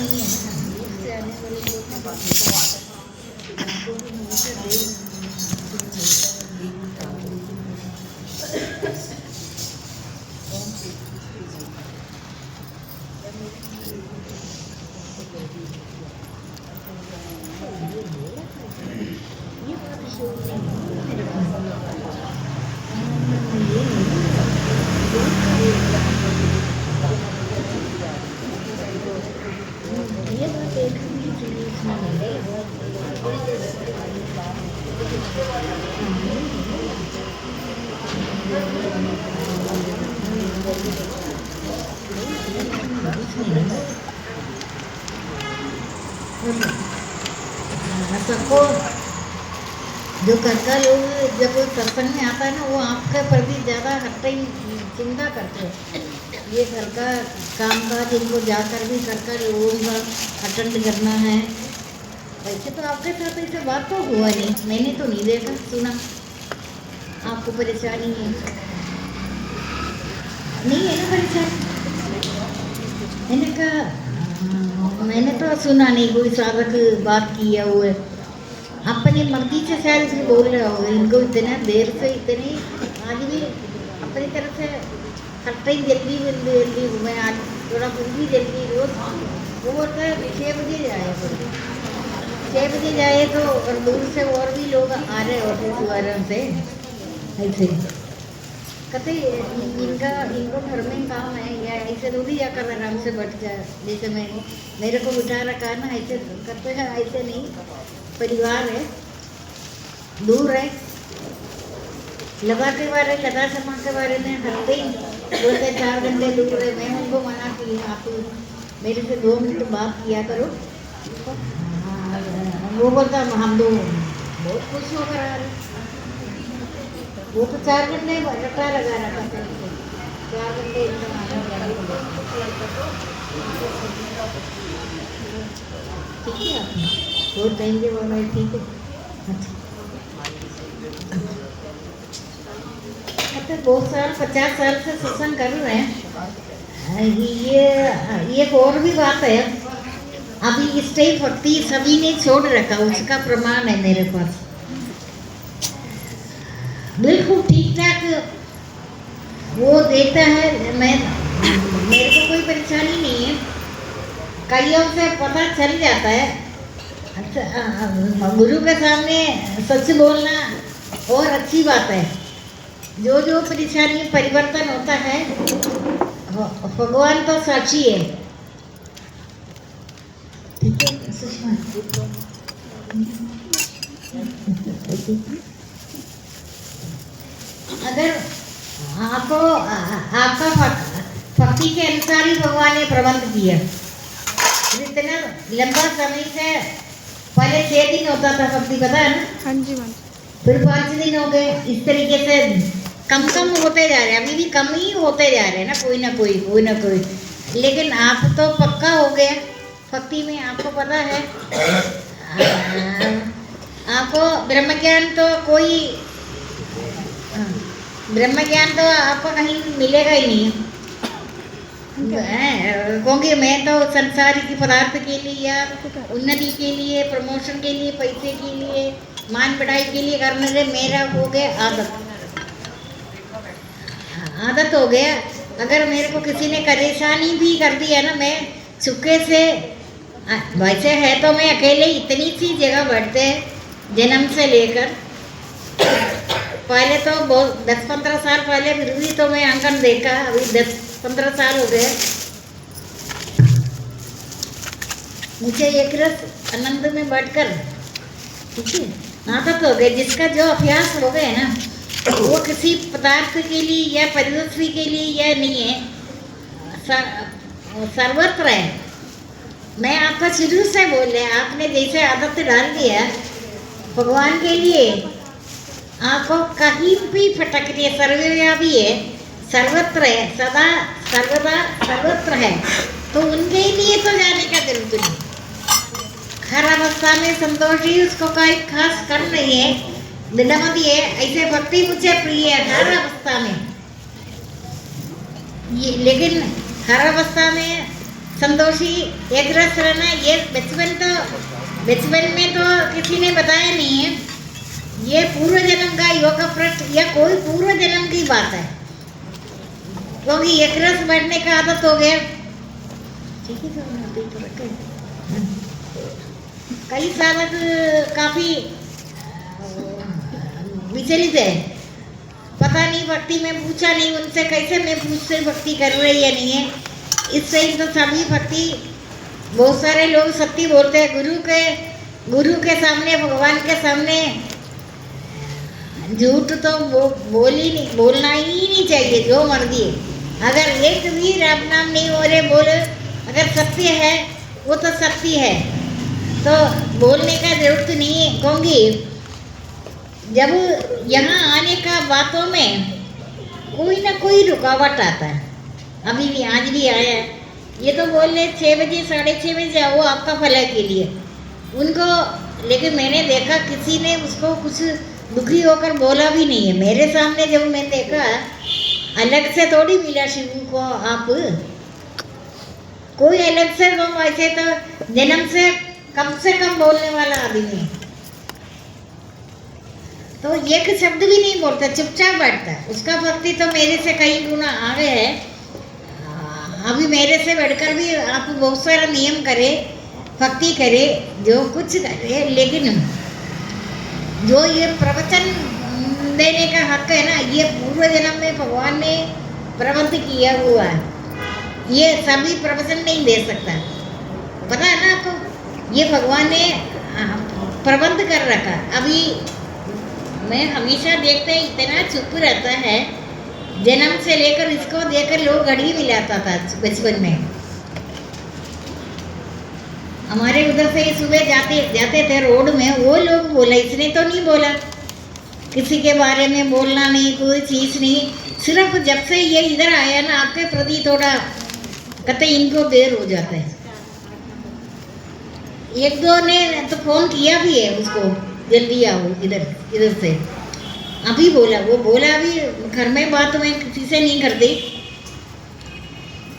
नहीं है ना, दूर से आने वाले लोग को भी नहीं से देर ये बात शोर नहीं है मेरे पास। ये बात एक भी चीज़ इसमें नहीं है। सबको जो घर का लोग जब सत्संग में आता है ना, वो आपके प्रति ज़्यादा हटते ही चिंता करते हैं। ये घर का काम काज इनको जाकर भी कर कर लोगों का अटेंड करना है। वैसे तो आपके साथ ऐसे बात तो हुआ नहीं, मैंने तो नहीं देखा सुना आपको परेशानी है। नहीं है ना परेशानी? मैंने तो सुना नहीं कोई साधक बात किया हुआ है। अपनी मर्जी से शायद इसलिए बोल रहे हो, इनको इतना देर से इतनी आज भी अपनी तरफ से हर टाइम जल्दी जल्दी जल्दी मैं आज थोड़ा भी जल्दी रोज वो बोलता है 6 बजे जाए, 6 बजे जाए तो और दूर से और भी लोग आ रहे ऑफिस वगैरह से ऐसे कहते इनको घर में काम है या ऐसे थोड़ी जाकर आराम से बैठ जाए। जैसे मेरे को बिठा रखा है ना, ऐसे करते हैं, ऐसे नहीं। परिवार है, दूर है, लगा के बारे लगा समा के बारे में हटते ही बोलते 4 घंटे दूर है। मैं उनको मना की आप मेरे से 2 मिनट बात किया करो। वो बोलता हम दो बहुत खुश होकर आ रहे। वो तो 4 घंटे रटा लगा रहा था, 4 घंटे ठीक है। आपने वो देंगे बोला ठीक है। अच्छा बहुत साल 50 साल से सत्संग कर रहे हैं। ये एक और भी बात है, अभी इस टाइम भक्ति सभी ने छोड़ रखा, उसका प्रमाण है मेरे पास। बिल्कुल ठीक ठाक वो देता है। मेरे को कोई परेशानी नहीं है, कईयों से पता चल जाता है। अच्छा, गुरु के सामने सच बोलना और अच्छी बात है। जो जो परेशानी परिवर्तन होता है, भगवान तो साक्षी है। ठीक है सुषमा, अगर आपको आपका भक्ति के अनुसार ही भगवान ने प्रबंध किया। इतना लंबा समय से पहले 6 दिन होता था भक्ति, पता है ना? हाँ जी मैम। फिर 5 दिन हो गए। इस तरीके से कम होते जा रहे हैं, अभी भी कम ही होते जा रहे हैं ना, कोई ना कोई। लेकिन आप तो पक्का हो गया भक्ति में, आपको पता है। आपको ब्रह्म ज्ञान तो आपको कहीं मिलेगा ही नहीं, क्योंकि मैं तो संसार की पदार्थ के लिए या उन्नति के लिए, प्रमोशन के लिए, पैसे के लिए, मान बढ़ाई के लिए करने से मेरा हो गया आदत हो गया। अगर मेरे को किसी ने परेशानी भी कर दिया ना, मैं चुपके से, वैसे है तो मैं अकेले इतनी सी जगह बैठते हैं जन्म से लेकर। पहले तो बहुत 10-15 साल पहले फिर भी तो मैं आंगन देखा, अभी 10-15 साल हो गए। मुझे एक रस आनंद में बैठकर, ठीक है, आदत हो गई। जिसका जो अभ्यास हो गया ना, वो किसी पदार्थ के लिए या परिदृश्य के लिए या नहीं है, सर्वत्र है। मैं आपका शुरू से बोल रहे, आपने जैसे आदत डाल दिया भगवान के लिए, आपको कहीं भी फटक नहीं है, सर्वव्यापी है, सर्वत्र है, सदा सर्वदा सर्वत्र है। तो उनके लिए तो जाने का जरूरत नहीं। हर अवस्था में संतोषी, उसको कोई खास कर नहीं है, दृढ़मति है। ऐसे भक्ति मुझे प्रिय है हर अवस्था में। ये लेकिन हर अवस्था में संतोषी, एक रस रहना, ये बचपन में तो किसी ने बताया नहीं है। ये पूर्व जन्म का योग पृष्ठ या कोई पूर्व जन्म की बात है, क्योंकि एक रस बैठने का आदत हो गया। ठीक है, तो रखे कई साधक काफी विचलित है, पता नहीं भक्ति में पूछा नहीं उनसे कैसे मैं पूछते भक्ति कर रही है नहीं है। इससे तो सभी भक्ति, बहुत सारे लोग सत्य बोलते हैं, गुरु के सामने, भगवान के सामने झूठ तो बोलना ही नहीं चाहिए, जो मर्जी है। अगर एक भी राम नाम नहीं हो रहे बोल, अगर सत्य है वो तो सत्य है, तो बोलने का जरूरत नहीं है। क्योंकि जब यहाँ आने का बातों में कोई ना कोई रुकावट आता है, अभी भी आज भी आया है, ये तो बोल रहे 6 बजे 6:30 बजे आओ आपका भला के लिए उनको, लेकिन मैंने देखा किसी ने उसको कुछ दुखी होकर बोला भी नहीं है। मेरे सामने जब मैंने देखा, अलग से थोड़ी मिला शिव को आप, कोई अलग से तो ऐसे तो जन्म से कम बोलने वाला आदमी है, तो एक शब्द भी नहीं बोलता, चुपचाप बैठता है। उसका भक्ति तो मेरे से कई गुना आगे है। अभी मेरे से बढ़कर भी आप बहुत सारा नियम करे, भक्ति करे, जो कुछ करे, लेकिन जो ये प्रवचन देने का हक है ना, ये पूर्व जन्म में भगवान ने प्रबंध किया हुआ है। ये सभी प्रवचन नहीं दे सकता, पता है ना आपको, ये भगवान ने प्रबंध कर रखा। अभी मैं हमेशा देखते हैं इतना चुप रहता है, जन्म से लेकर इसको देकर लोग घड़ी मिलाता था बचपन में। हमारे उधर से सुबह जाते थे रोड में, वो लोग बोला, इसने तो नहीं बोला, किसी के बारे में बोलना नहीं, कोई चीज नहीं। सिर्फ जब से ये इधर आया ना, आपके प्रति थोड़ा कहते इनको देर हो जाता है। एक दो ने तो फोन किया भी है उसको, जल्दी आओ इधर से। अभी बोला, वो बोला अभी घर में बात मैं किसी से नहीं करती,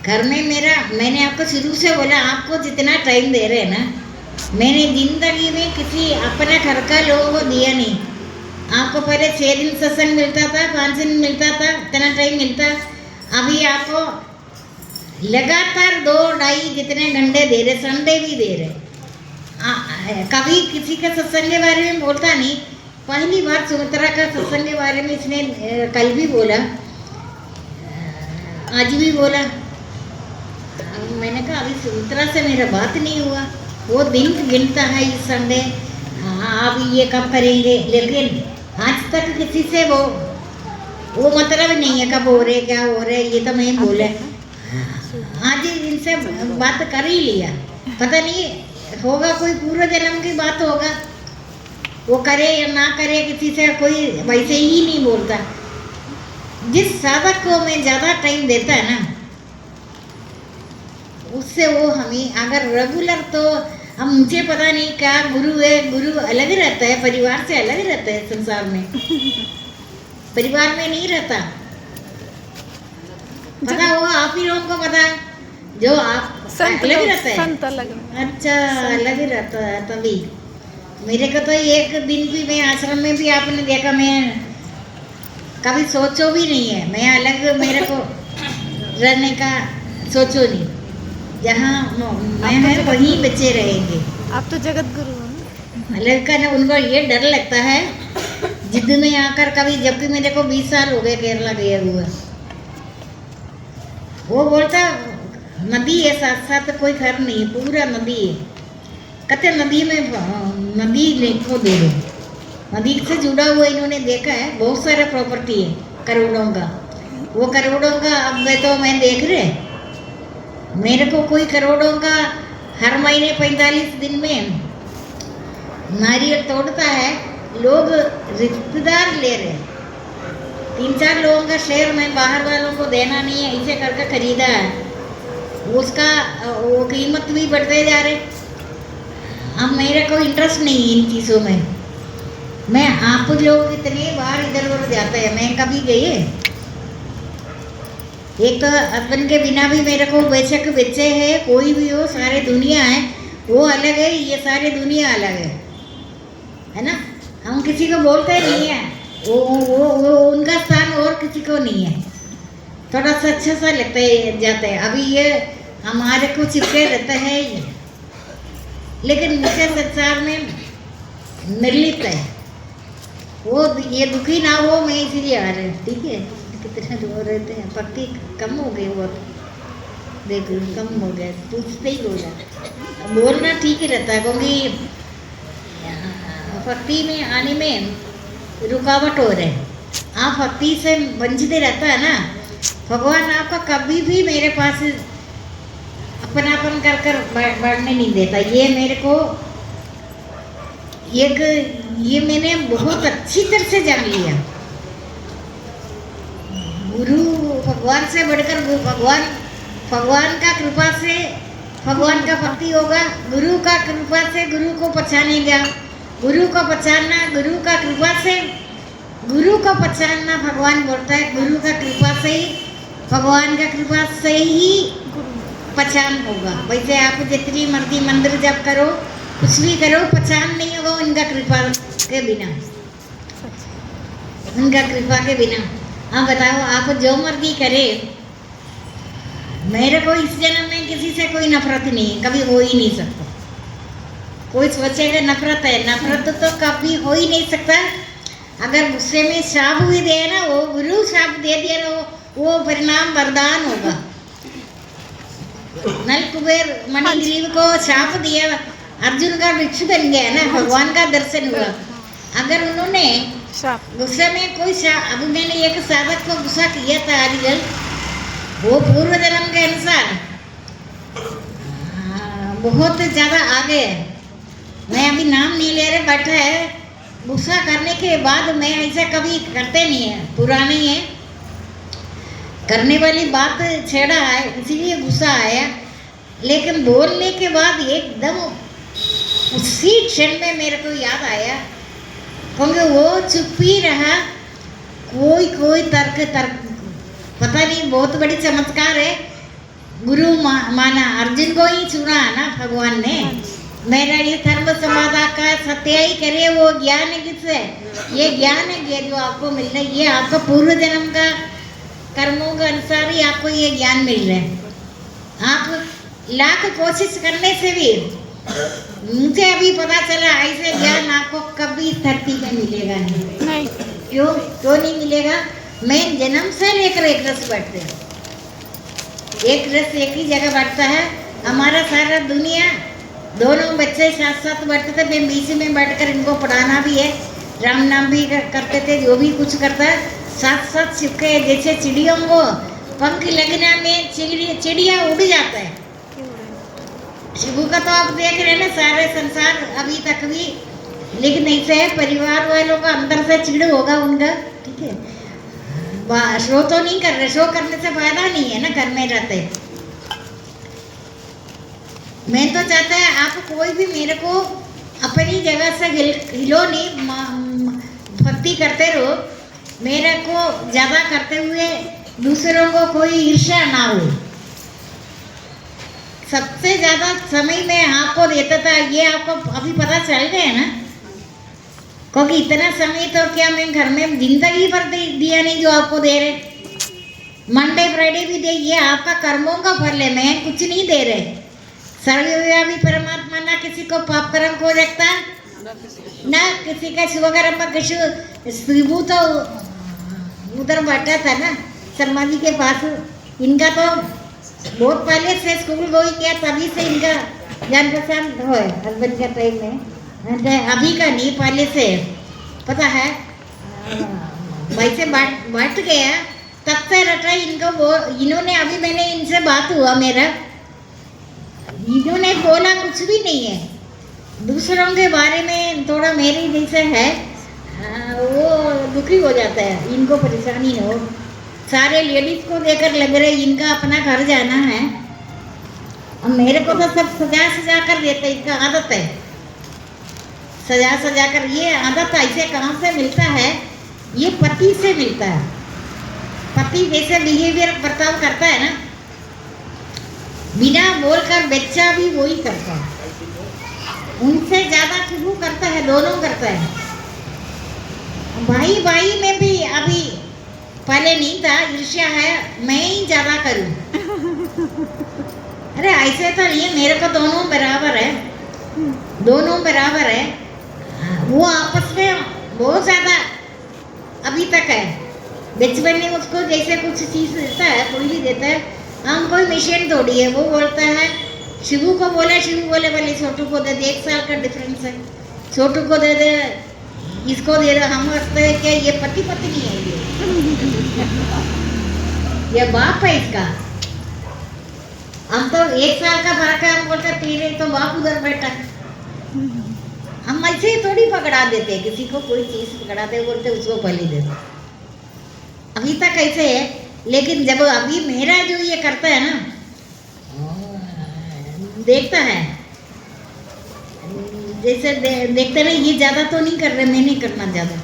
घर में मैंने आपको शुरू से बोला, आपको जितना टाइम दे रहे हैं ना, मैंने जिंदगी में किसी अपने घर का लोगों को दिया नहीं। आपको पहले 6 दिन सत्संग मिलता था, 5 दिन मिलता था, इतना टाइम मिलता। अभी आपको लगातार 2-2.5 जितने घंटे दे रहे, संडे भी दे रहे। कभी किसी के सत्संग के बारे में बोलता नहीं, पहली बार सुमित्रा का सत्संग के बारे में इसने कल भी बोला, आज भी बोला। मैंने कहा अभी सुमित्रा से मेरा बात नहीं हुआ, वो दिन गिनता है इस संडे, अब ये कब करेंगे, लेकिन आज तक किसी से वो मतलब नहीं है कब हो रहे क्या हो रहे, ये तो मैं बोले। आज इनसे बात कर ही लिया, पता नहीं होगा कोई पूर्व जन्म की बात होगा, वो करे या ना करे, किसी से कोई वैसे ही नहीं बोलता। जिस साधक को मैं ज़्यादा टाइम देता है ना, उससे वो हमें अगर रेगुलर, तो हम मुझे पता नहीं क्या गुरु है, गुरु अलग रहता है, परिवार से अलग रहता है, संसार में परिवार में नहीं रहता। पता होगा आप ही लोगों को पता है, जो आप अलग रहता है, संत अलग, अच्छा अलग ही रहता है। तभी मेरे को तो एक दिन भी, मैं आश्रम में भी आपने देखा, मैं कभी सोचो भी नहीं है, मैं अलग मेरे को रहने का सोचो नहीं, जहाँ मैं है वहीं बच्चे रहेंगे। आप तो जगत गुरु हो। अलग का ना, उनको ये डर लगता है जिद में आकर कभी, जबकि मेरे को 20 साल हो गए केरला गए हुए। वो बोलता नदी है साथ साथ, कोई घर नहीं, पूरा नदी है। कहते नदी में नदी को दे दो, नदी से जुड़ा हुआ इन्होंने देखा है, बहुत सारा प्रॉपर्टी है करोड़ों का। वो करोड़ों का अब मैं देख रहे, मेरे को कोई करोड़ों का हर महीने 45 दिन में नारियल तोड़ता है, लोग रिश्तेदार ले रहे। 3-4 लोगों का शेयर मैं बाहर वालों को देना नहीं है, ऐसे करके खरीदा है, उसका वो कीमत भी बढ़ते जा रहे। अब मेरे को इंटरेस्ट नहीं इन चीज़ों में। मैं आप लोग इतने बार इधर उधर जाते हैं, मैं कभी गए एक तो हस्बैंड के बिना भी मेरे को बेशक बच्चे हैं, कोई भी हो, सारे दुनिया है, वो अलग है, ये सारे दुनिया अलग है ना। हम किसी को बोलते नहीं है, वो उनका स्थान और किसी को नहीं है। थोड़ा सा अच्छा सा लगता है जाता है। अभी ये हमारे को चिपके रहता है ये, लेकिन मुझे संसार में निर्लिप्त है। वो ये दुखी ना हो, मैं इसीलिए आ रहे हैं। ठीक है, कितने दूर रहते हैं, पत्ती कम हो गई बहुत, देखो कम हो गया, पूछते ही हो जाता। बोलना ठीक ही रहता है, क्योंकि भक्ति में आने में रुकावट हो रहे। आप भक्ति से वंचित रहता है ना, भगवान आपका कभी भी मेरे पास अपनापन कर कर बढ़ने नहीं देता। ये मेरे को ये मैंने बहुत अच्छी तरह से जान लिया। गुरु भगवान से बढ़कर भगवान का कृपा से भगवान का भक्ति होगा, गुरु का कृपा से गुरु को पहचानेगा, गुरु को पहचानना, गुरु का कृपा से गुरु को पहचानना। भगवान बोलता है गुरु का कृपा से ही, भगवान का कृपा से ही पहचान होगा। वैसे आप जितनी मर्जी मंदिर जप करो, कुछ भी करो, पहचान नहीं होगा उनका कृपा के बिना, उनका कृपा के बिना। हाँ बताओ, आप जो मर्जी करे, मेरे को इस जन्म में किसी से कोई नफरत नहीं, कभी हो ही नहीं सकता। कोई सोचेगा नफरत है, नफरत तो कभी हो ही नहीं सकता। अगर गुस्से में श्राप भी दे ना, वो गुरु श्राप दे दिया ना, वो परिणाम वरदान होगा। नल कुबेर मणि दिलीप को श्राप दिया, अर्जुन का भिक्षु बन गया ना, भगवान का दर्शन हुआ। अगर उन्होंने गुस्से में कोई अभी मैंने एक साधक को गुस्सा किया था आजकल, वो पूर्व जन्म के अनुसार बहुत ज़्यादा आगे है। मैं अभी नाम नहीं ले रहे, बैठा है। गुस्सा करने के बाद मैं ऐसा कभी करते नहीं है, पुरानी है करने वाली बात छेड़ा है, इसीलिए गुस्सा आया। लेकिन बोलने के बाद एकदम उसी क्षण में मेरे को याद आया, क्योंकि वो चुप ही रहा। कोई तर्क पता नहीं, बहुत बड़ी चमत्कार है। गुरु माना, अर्जुन को ही चुना ना भगवान ने। मेरा ये धर्म समाधा का सत्य ही करे, वो ज्ञान है किससे? ये ज्ञान है जो आपको मिल रहा है, ये आपका पूर्व जन्म का कर्मों के अनुसार ही आपको ये ज्ञान मिल रहा है। आप लाख कोशिश करने से भी, मुझे अभी पता चला ऐसे ज्ञान आपको कभी धरती में मिलेगा नहीं। क्यों नहीं मिलेगा? मैं जन्म से लेकर एक रस बैठते हैं, एक रस एक ही जगह बैठता है। हमारा सारा दुनिया, दोनों बच्चे साथ साथ बैठते थे, मैं बीच में बैठकर इनको पढ़ाना भी है, राम नाम भी करते थे, जो भी कुछ करता है साथ साथ चिपके। जैसे चिड़ियों को पंख लगना में चिड़िया उड़ जाता है। शिवू का तो आप देख रहे हैं ना, सारे संसार अभी तक भी, लेकिन ऐसे है परिवार वालों का अंदर से चिड़ होगा उनका। ठीक है, शो तो नहीं कर रहे, शो करने से फायदा नहीं है ना, घर में रहते। मैं तो चाहता है आप कोई भी मेरे को अपनी जगह से हिलो नहीं, भक्ति करते रहो। मेरे को ज़्यादा करते हुए दूसरों को कोई ईर्ष्या ना हो। सबसे ज़्यादा समय मैं आपको देता था, ये आपको अभी पता चल गया ना, क्योंकि इतना समय तो क्या मैं घर में जिंदगी भर दिया नहीं जो आपको दे रहे। मंडे फ्राइडे भी दे, ये आपका कर्मों का फल है, मैं कुछ नहीं दे रहे। सर्वव्यापी परमात्मा ना किसी को पाप कर्म को रखता, ना किसी का शुभ कर्म। शिवू तो उधर बैठा था ना शर्मा जी के पास, इनका तो बहुत पहले से स्कूल गई किया, तभी से इनका जान पहचान हो हस्बैंड का टाइम में, अभी का नहीं, पहले से पता है। वैसे बैठ गया, तब से रटा इनको। वो इन्होंने अभी मैंने इनसे बात हुआ मेरा, इन्होंने बोला कुछ भी नहीं है, दूसरों के बारे में थोड़ा मेरे जैसे है, वो दुखी हो जाता है, इनको परेशानी हो। सारे लेडीज को देकर लग रहे इनका अपना घर जाना है, और मेरे को तो सब सजा कर देते, इनका आदत है सजा कर। ये आदत ऐसे कहाँ से मिलता है? ये पति से मिलता है। पति जैसे बिहेवियर बर्ताव करता है ना, बिना बोलकर बच्चा भी वही करता है, उनसे ज्यादा शिबू करता है, दोनों करता है। भाई भाई में भी अभी पहले नहीं था, ईर्ष्या है, मैं ही ज्यादा करूं। अरे ऐसे तो नहीं है, मेरे को दोनों बराबर है, दोनों बराबर है। वो आपस में बहुत ज्यादा अभी तक है। बचपन में उसको जैसे कुछ चीज देता है, कोई भी देता है, हम कोई मिशन थोड़ी है। वो बोलता है, शिबू को बोले, शिबू बोले बोले छोटू को दे दे, 1 साल का डिफरेंस है, छोटू को दे दे, इसको दे दे। हम समझते हैं कि ये पति पत्नी है, ये बाप है इसका। हम तो 1 साल का फर्क है, हम बोलते तेरे तो बाप उधर बैठा। हम ऐसे ही थोड़ी पकड़ा देते, किसी को कोई चीज पकड़ाते बोलते उसको पहले देते। अभी तक ऐसे है, लेकिन जब अभी मेरा जो ये करता है ना, देखता है जैसे देखते ना, ये ज्यादा तो नहीं कर रहे, मैं नहीं करना ज्यादा,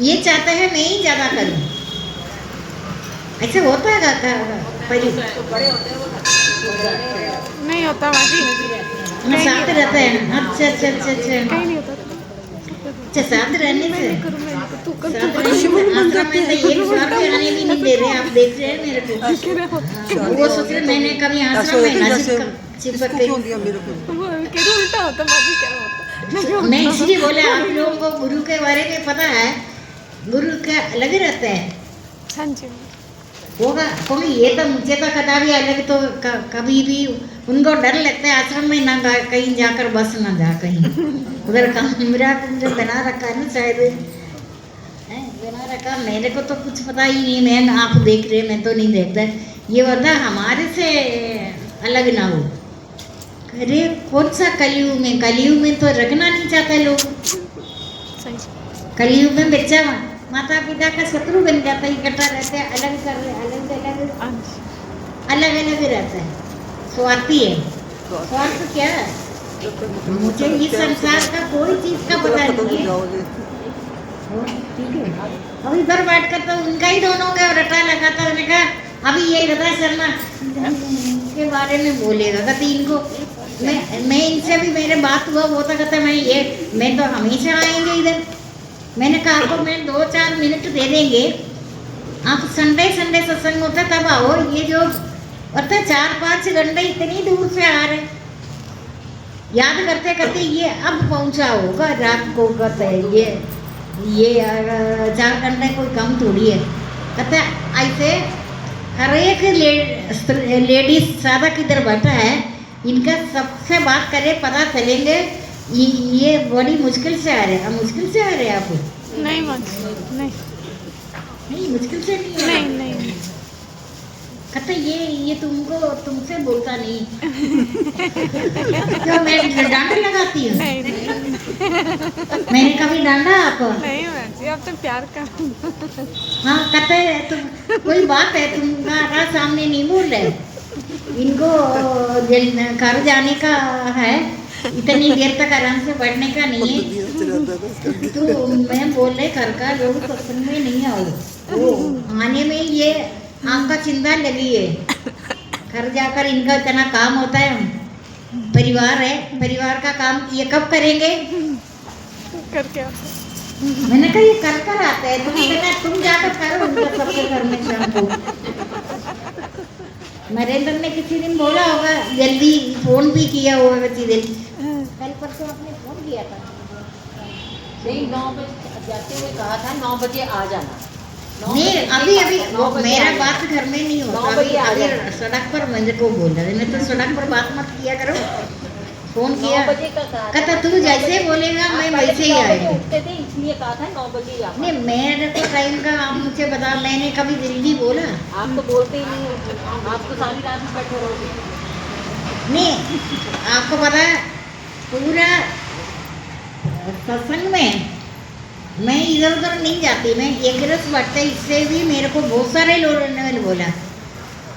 ये चाहता है मैं ही ज्यादा करूं। ऐसे होता है नहीं होता माजी, साथ रहता है। अच्छा अच्छा अच्छा अच्छा कहीं नहीं होता। अच्छा, साथ रहने से तू कर साथ आश्रम में से एक बार भी आने भी नहीं दे रहे। आप देख रहे हैं मेरे को, वो सोच रहे मैंने कभी आश्रम में ना चिपक गई। उल्टा होता माजी, क्या होता। मैं इसलिए बोला, आप लोगों को गुरु के बारे में पता है, गुरु का अलग ही रहता है। हाँ जी, होगा क्योंकि ये तो मुझे तो कदापि अलग, तो कभी भी उनको डर लगता है आश्रम में ना कहीं जाकर बस ना जा कहीं उधर कमरा जो बना रखा है ना, शायद बना रखा, मेरे को तो कुछ पता ही नहीं। मैं आप देख रहे, मैं तो नहीं देखता। ये वरना हमारे से अलग ना हो। अरे कौन सा कलयुग में, कलयुग में तो रखना नहीं चाहते लोग। सही। कलयुग में बच्चा माता पिता का शत्रु बन जाता है, इकट्ठा रहते हैं, अलग कर रहे, अलग अलग रहता है, स्वार्थी है। स्वार्थ क्या है? मुझे इस संसार का कोई चीज का पता नहीं है। ठीक है, अब इधर बैठ कर तो उनका ही दोनों का रटा लगाता। उन्होंने कहा अभी ये रता शर्मा के बारे में बोलेगा, कहते इनको मैं इनसे भी मेरे बात हुआ, वो तो कहता मैं तो हमेशा आएंगे इधर। मैंने कहा आपको मैं 2-4 मिनट दे देंगे, आप संडे सत्संग होता तब आओ। ये जो होता 4-5 घंटे इतनी दूर से आ रहे, याद करते करते ये अब पहुंचा होगा रात को। कहते ये 4 घंटे कोई कम थोड़ी है। कहते ऐसे हर एक लेडीज सादा किधर बैठा है, इनका सबसे बात करे पता चलेंगे। ये बड़ी मुश्किल से आ रहे हैं। मुश्किल से आ रहे हैं आप? नहीं माजी, नहीं मुश्किल से नहीं है। नहीं कहते ये तुमसे बोलता नहीं क्यों? मैं डांट लगाती हूँ? नहीं मैंने कभी डांटा आपको? नहीं माजी, आप तो प्यार का। हाँ, कहते तुम कोई बात है, तुम्हारा सामने नहीं बोल रहे, इनको घर जाने का है, इतनी देर तक आराम से बैठने का नहीं है। तो मैं बोल रहे घर का लोग सत्संग में नहीं आओ, वो आने में ये आपका चिंता लगी है। घर जाकर इनका इतना काम होता है, परिवार है, परिवार का काम ये कब करेंगे? करके मैंने कहा ये कर आते हैं, तुम जाकर करो उनका सबके घर में शाम को। नरेंद्र ने किसी दिन बोला होगा, जल्दी फोन भी किया होगा किसी दिन, कल परसों आपने फोन किया था। नहीं 9 बजे जाते हुए कहा था, 9 बजे आ जाना। नहीं अभी मेरा बात घर में नहीं होता, अभी सड़क पर मुझे को बोल रहे, मैं तो सड़क पर बात मत किया करो। फोन किया, 9 बजे का कहा कहता तू जैसे बोलेगा मैं वैसे ही आएगा। उठते थे इसलिए कहा था 9 बजे आ। नहीं मेरे को टाइम का आप मुझे बता, मैंने कभी जल्दी बोला? आप तो बोलते ही नहीं हो, आप तो सारी रात बैठे रहोगे। नहीं आपको पता है, पूरा सत्संग में मैं इधर उधर नहीं जाती, मैं एक रस बैठता। इससे भी मेरे को बहुत सारे लोगों ने बोला,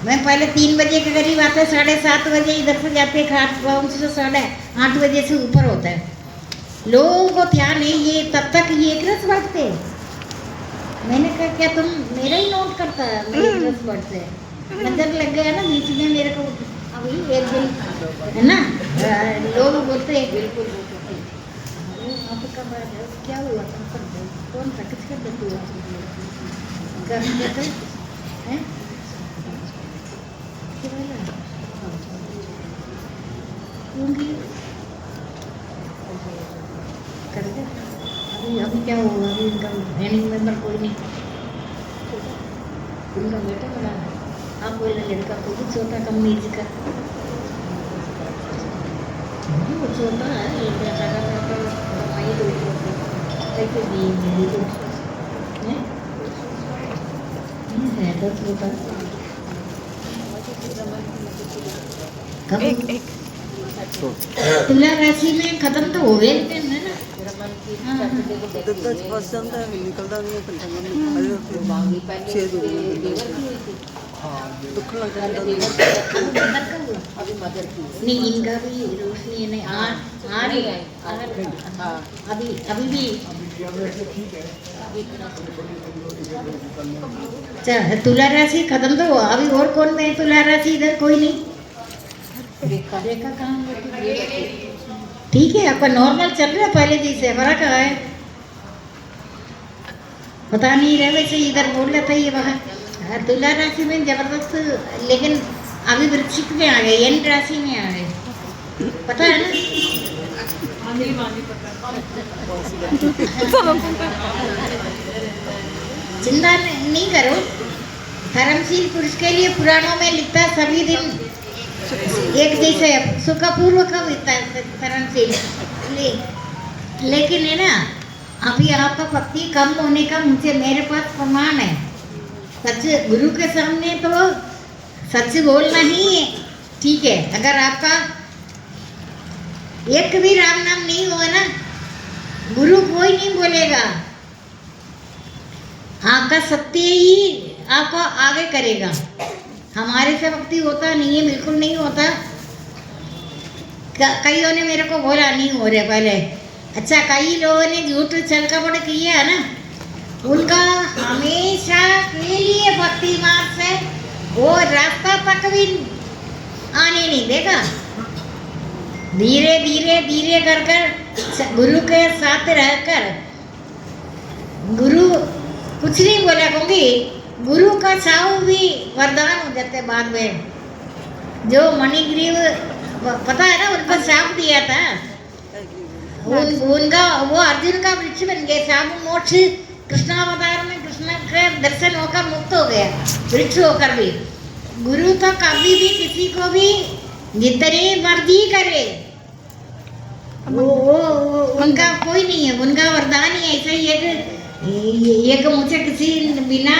मैं पहले 3 बजे के करीब आते, 7:30 बजे इधर से जाते, खाट पहुँच तो 8:30 बजे से ऊपर होता है। लोगों को ध्यान नहीं, ये तब तक ये एक रस बैठते, मैंने कहा क्या तुम मेरा ही नोट करता है मेरे ड्रेस वर्ड से नजर लग गया ना बीच में मेरे को अभी एक दिन है ना लोग बोलते हैं बिल्कुल आपका क्या हुआ कौन सा किसका बर्थडे हुआ घर में हैं क्या वाला? होंगी कर दे अभी क्या हुआ अभी इनका फैमिली मेंबर कोई नहीं उनका बेटा बड़ा है आप बोले लड़का कोई छोटा कम एज का वो छोटा है लड़का सारा कमाई दो कैसे दी मेरी तो है तो छोटा कब तुला राशि में खत्म तो हो गए थे ना रमन की हाँ, हाँ। तो फंस जाता है निकलता नहीं है फिर मांगी पहले छेद हो उसके गया। देवर की हुई थी दुख लग पहले जाता देवर है। की मदर का हुआ अभी मदर की हुई। नहीं इनका भी रोशनी है नहीं आ नहीं रही आई, आ रही। हाँ अभी अभी भी अभी इतना अच्छा तुला राशि खत्म तो हुआ अभी और कौन में है तुला राशि इधर कोई नहीं देखा रेखा कहाँ है? ठीक है आपका नॉर्मल चल रहा है पहले जैसे फर्क है पता नहीं रहे वैसे इधर बोल रहा था ये वहाँ तुला राशि में जबरदस्त लेकिन अभी वृश्चिक में आ गए एन राशि में आ गए पता है ना चिंता नहीं करो धर्मशील पुरुष के लिए पुराणों में लिखता है सभी दिन एक जैसे सुखपूर्वक बीतता है धर्मशील लेकिन है ना अभी आपका पति कम होने का मुझे मेरे पास प्रमाण है सच गुरु के सामने तो सच बोलना ही ठीक है अगर आपका एक भी राम नाम नहीं हुआ ना गुरु कोई नहीं बोलेगा आपका सत्य ही आपको आगे करेगा हमारे से भक्ति होता नहीं है बिल्कुल नहीं होता कईयों ने मेरे को बोला नहीं हो रहे पहले अच्छा कई लोगों ने झूठ छल कपट किया है ना उनका हमेशा के लिए भक्ति मार्ग से वो रास्ता तक भी आने नहीं देगा धीरे धीरे धीरे कर कर गुरु के साथ रहकर गुरु कुछ नहीं बोला क्योंकि गुरु का छाव भी वरदान हो जाते बाद में जो मणिग्रीव पता है ना उनको शाप दिया था उनका वो अर्जुन का वृक्ष बन गया शाप मोक्ष कृष्णावतार में कृष्ण के दर्शन होकर मुक्त हो गया वृक्ष होकर भी गुरु तो कभी भी किसी को भी जितनी मर्जी करे वो उनका कोई नहीं है उनका वरदान ही ऐसा ही एक मुझे किसी बिना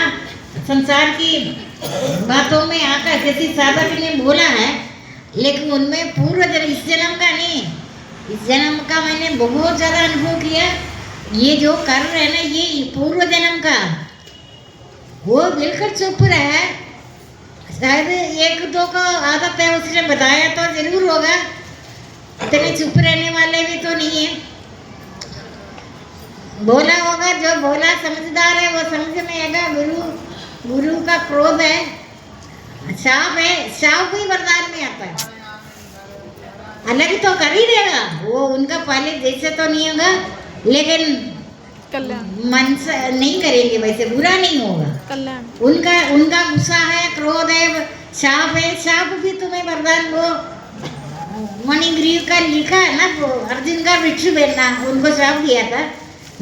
संसार की बातों में आकर किसी साधक ने बोला है लेकिन उनमें पूर्व जन्म इस जन्म का नहीं इस जन्म का मैंने बहुत ज़्यादा अनुभव किया ये जो कर रहे हैं ना ये पूर्व जन्म का वो बिल्कुल चुप रहा शायद एक दो का आदत है उसने बताया तो जरूर होगा इतने चुप रहने वाले भी तो नहीं है बोला होगा जो बोला समझदार है वो समझ में आएगा गुरु का क्रोध है शाप भी वरदान में आता है अलग तो कर ही देगा वो उनका पहले जैसे तो नहीं होगा लेकिन कल्याण मन से नहीं करेंगे वैसे बुरा नहीं होगा कल्याण उनका गुस्सा है क्रोध है शाप भी तुम्हें वरदान वो मणिग्रीव का लिखा है ना वो अर्जुन का वृक्ष बनना उनको शाप दिया था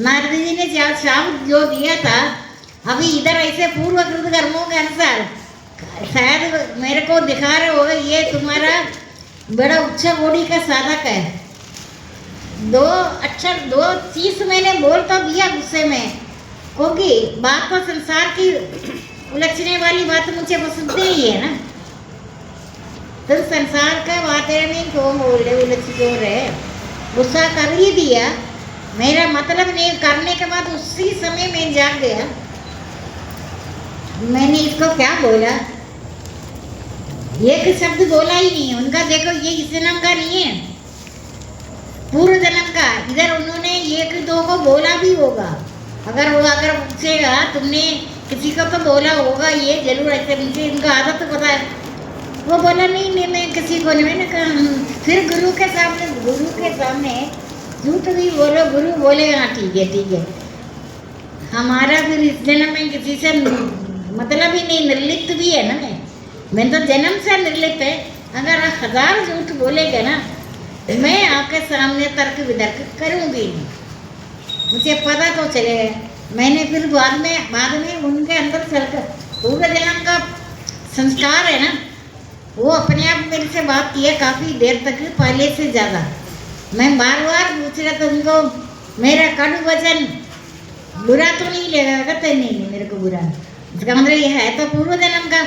नारद जी ने शाप जो दिया था अभी इधर ऐसे पूर्वकृत कर्मों के अनुसार शायद मेरे को दिखा रहे होगा ये तुम्हारा बड़ा उच्च कोटि का साधक है दो चीज मैंने बोल तो दिया गुस्से में क्योंकि बात तो संसार की उलझने वाली बात मुझे पसंद नहीं है ना तुम संसार का बातें में क्यों बोल रहे उलझ क्यों रहे गुस्सा कर ही दिया मेरा मतलब नहीं करने के बाद उसी समय में जाग गया मैंने इसको क्या बोला एक शब्द बोला ही नहीं उनका देखो ये इस जन्म का नहीं है पूर्व जन्म का इधर उन्होंने एक दो को बोला भी होगा अगर पूछेगा तुमने किसी को तो बोला होगा ये जरूर ऐसे, मुझे इनका आदत तो पता है। वो बोला नहीं मैं किसी को नहीं। मैंने कहा फिर गुरु के सामने झूठ भी बोलो, गुरु बोलेगा हाँ ठीक है। हमारा फिर इस जन्म में किसी से मतलब ही नहीं, निर्लिप्त भी है ना। मैं तो जन्म से निर्लिप्त है। अगर 1000 झूठ बोलेगा ना, मैं आपके सामने तर्क वितर्क करूँगी, मुझे पता तो चलेगा। मैंने फिर बाद में उनके अंदर चलकर पूरे जन्म का संस्कार है ना, वो अपने आप मेरे से बात किया काफ़ी देर तक, पहले से ज़्यादा। मैं बार पूछ रहा था उनको, मेरा कड़ू वचन बुरा तो नहीं लेगा? कहते नहीं मेरे को बुरा नहीं। इसका मतलब ये है तो पूर्व जन्म का।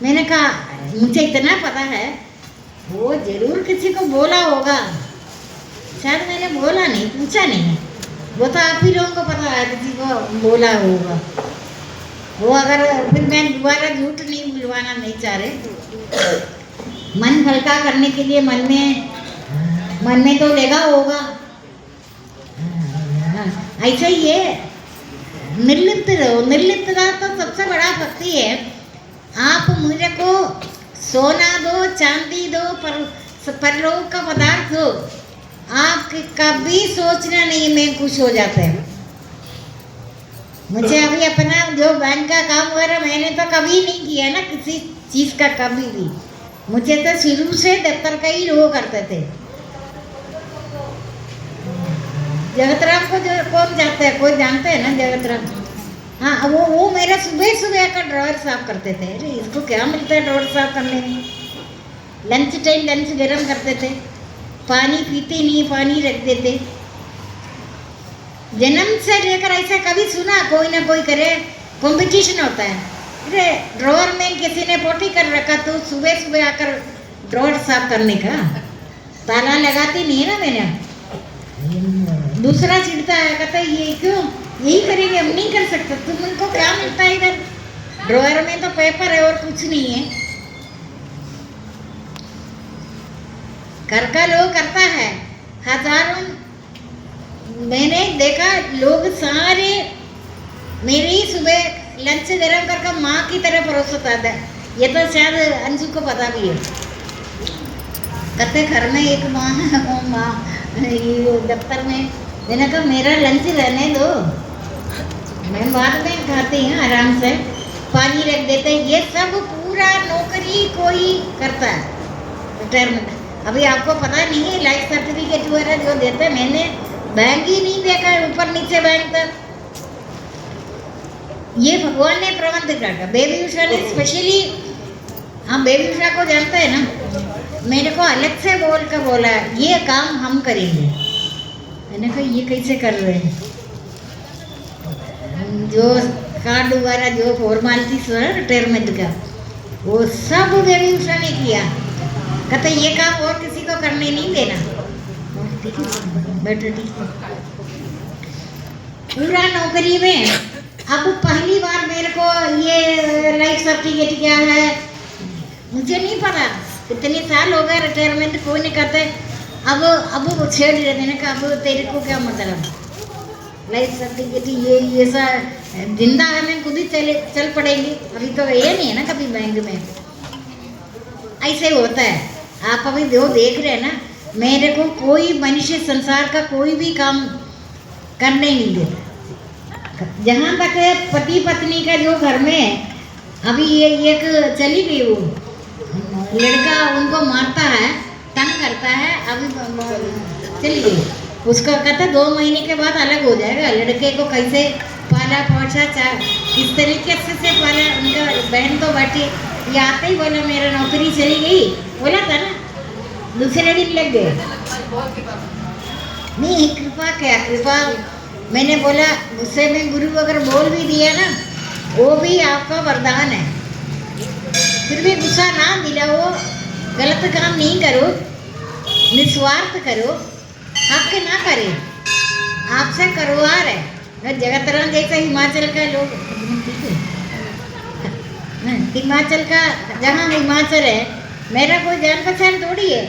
मैंने कहा मुझे इतना पता है वो जरूर किसी को बोला होगा, शायद मैंने बोला नहीं, पूछा नहीं, वो तो आप ही लोगों को पता है किसी को बोला होगा। वो अगर फिर मैं दोबारा झूठ नहीं बुलवाना नहीं चाह रहे, मन हल्का करने के लिए मन में तो लगा होगा। ऐसा ही है, निर्लिप्त रहो। निर्लिप्तता तो सबसे बड़ा शक्ति है। आप मुझे को सोना दो, चांदी दो, परलोक का पदार्थ दो, आप कभी सोचना नहीं मैं खुश हो जाते हैं। मुझे अभी अपना जो बैंक का काम वगैरह मैंने तो कभी नहीं किया ना, किसी चीज़ का कभी भी। मुझे तो शुरू से दफ्तर का ही वो करते थे। जगत राम को जो कौन जानते हैं, कोई जानते हैं ना जगत राम? हाँ, वो मेरा सुबह का ड्रॉअर साफ करते थे। अरे इसको क्या मिलता है ड्रॉअर साफ करने में? लंच टाइम लंच गर्म करते थे, पानी पीते नहीं, पानी रख देते। जन्म से लेकर ऐसा कभी सुना कोई ना कोई करे, कंपटीशन होता है। अरे ड्रॉअर में किसी ने पोटी कर रखा तो सुबह आकर ड्रॉअर साफ करने का, ताला लगाती नहीं है ना मैंने। दूसरा चिढ़ता है, कहता है ये क्यों, यही करेंगे, हम नहीं कर सकते। तुमको क्या मिलता है इधर? ड्रॉअर में तो पेपर है और कुछ नहीं है। घर का लोग करता है, हजारों मैंने देखा लोग सारे मेरे ही सुबह लंच गरम करके माँ की तरह परोसता था। ये तो शायद अंजू को पता भी है। कहते घर में एक माँ है, वो माँ ये दफ्तर में, मैंने कहा मेरा लंच रहने दो, मैं बाद में खाती हूँ आराम से, पानी रख देते हैं। ये सब पूरा नौकरी कोई करता है रिटायरमेंट। अभी आपको पता नहीं है लाइफ सर्टिफिकेट वगैरह जो देते हैं, मैंने बैंक ही नहीं देखा है ऊपर नीचे बैंक तक। ये भगवान ने प्रबंध कर, बेबी उषा ने स्पेशली, हाँ बेबी उषा को जानते हैं ना, मेरे को अलग से बोल कर बोला ये काम हम करेंगे। मैंने कहा ये कैसे कर रहे हैं? जो कार्ड वगैरह जो फॉर्मेलिटीज हो रहा रिटायरमेंट का, वो सब बेबी उषा ने किया। कहते ये काम और किसी को करने नहीं देना। ठीक है बेटा, ठीक है। पूरा नौकरी में अब पहली बार मेरे को ये लाइफ सर्टिफिकेट क्या है मुझे नहीं पता। कितने साल हो गए रिटायरमेंट, कोई नहीं करते। अब वो छेड़ रहे। मैंने कहा अब तेरे को क्या मतलब लाइफ सर्टिफिकेट ये सा जिंदा है, मैं खुद ही चल पड़ेंगी। अभी तो ये नहीं है ना कभी बैंक में ऐसे होता है। आप अभी जो देख रहे हैं ना, मेरे को कोई मनुष्य संसार का कोई भी काम करने नहीं देता। जहाँ तक पति पत्नी का जो घर में है, अभी ये एक चली गई, वो लड़का उनको मारता है, तंग करता है, अभी चली गई। उसका कहता 2 महीने के बाद अलग हो जाएगा। लड़के को कैसे पाला पोछा, किस तरीके से पाला। उनका बहन तो बैठी, ये आते ही बोला मेरा नौकरी चली गई, बोला था ना, दूसरे दिन लग गए। नहीं कृपा क्या कृपा, मैंने बोला गुस्से में गुरु अगर बोल भी दिया ना, वो भी आपका वरदान है। फिर भी गुस्सा ना दिलाओ, गलत काम नहीं करो, निस्वार्थ करो, हक ना करे, आपसे करवा रहे। जगत राम जैसा हिमाचल का लोग, हिमाचल का, जहाँ हिमाचल है मेरा कोई जान पहचान थोड़ी है।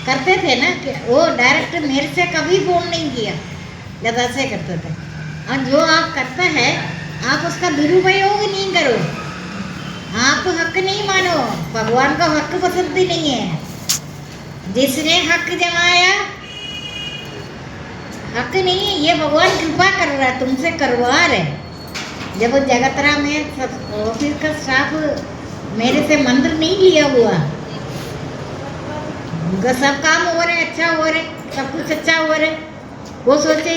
करते थे ना कि वो डायरेक्ट मेरे से कभी फोन नहीं किया, जब ऐसे करते थे। और जो आप करता है आप उसका दुरुपयोग नहीं करो, आप हक नहीं मानो, भगवान का हक पसंद ही नहीं है। जिसने हक जमाया, हक नहीं है, ये भगवान कृपा कर रहा है, तुमसे करवा रहे। जब जगतरा में ऑफिस का स्टाफ मेरे से मंत्र नहीं लिया हुआ, उनका सब काम हो रहे, अच्छा हो रहे, सब कुछ अच्छा हो रहे, वो सोचे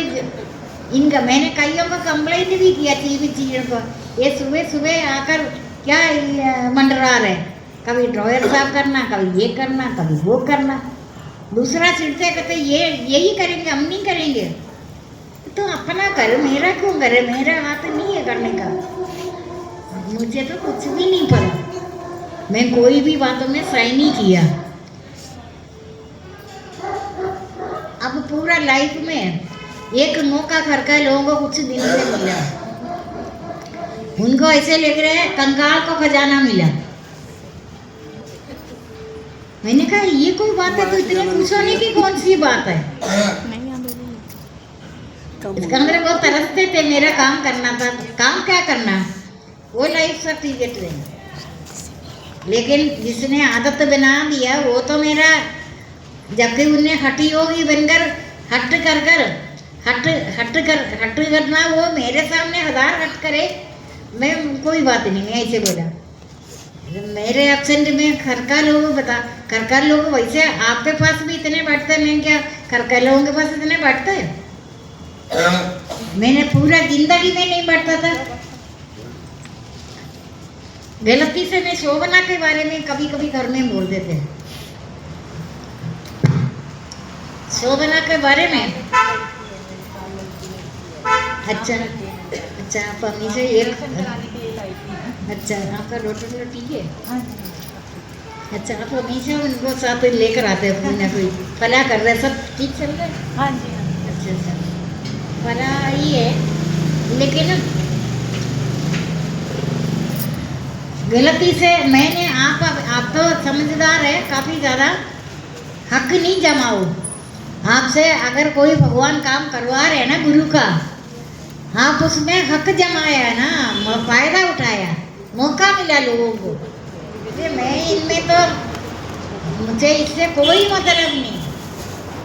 इनका, मैंने कईयों को कंप्लेंट भी किया चीज़ों को, ये सुबह सुबह आकर क्या मंडरा रहे, कभी ड्रॉयर साफ करना, कभी ये करना, कभी वो करना। दूसरा चिड़ते कहते ये यही करेंगे, हम नहीं करेंगे। तो अपना कर, मेरा क्यों करे, मेरा हाथ नहीं है करने का। मुझे तो कुछ भी नहीं पता, मैं कोई भी बातों में साइन नहीं किया। अब पूरा लाइफ में एक मौका घर का लोगों को कुछ दिन से मिला, उनको ऐसे लग रहा है कंगाल को खजाना मिला। मैंने कहा ये कोई बात है तो इतने खुश होने की कौन सी बात है। इसके अंदर वो तरसते थे, मेरा काम करना था, काम क्या करना, वो लाइफ सर्टिफिकेट देंगे। लेकिन जिसने आदत बना दिया वो तो मेरा, जबकि उन्हें हटी योगी बनकर हट करना, वो मेरे सामने 1000 हट करे, मैं कोई बात नहीं, मैं ऐसे बोला। मेरे एब्सेंट में खरका लोग बता, खरका लोग वैसे आपके पास भी इतने बैठते हैं, मैं क्या खरका लोगों के पास इतने बैठते हैं। मैंने पूरा जिंदगी में नहीं बैठता था। गलती से मैं शोभना के बारे में कभी कभी घर में बोल देते हैं, शोभना के बारे में। अच्छा अच्छा, आप हमेशा एक, अच्छा आपका डॉक्टर ठीक है। अच्छा, आप हमेशा उनको साथ लेकर आते हैं, कोई ना कोई फला कर रहे, सब ठीक चल रहा है। हाँ जी। अच्छा अच्छा, फला ही है, लेकिन गलती से मैंने, आप तो समझदार है काफ़ी ज़्यादा, हक नहीं जमाओ। आपसे अगर कोई भगवान काम करवा रहे हैं ना गुरु का, आप उसमें हक जमाया ना, फ़ायदा उठाया, मौका मिला लोगों को। इसलिए मैं इनमें तो, मुझे इससे कोई मतलब नहीं,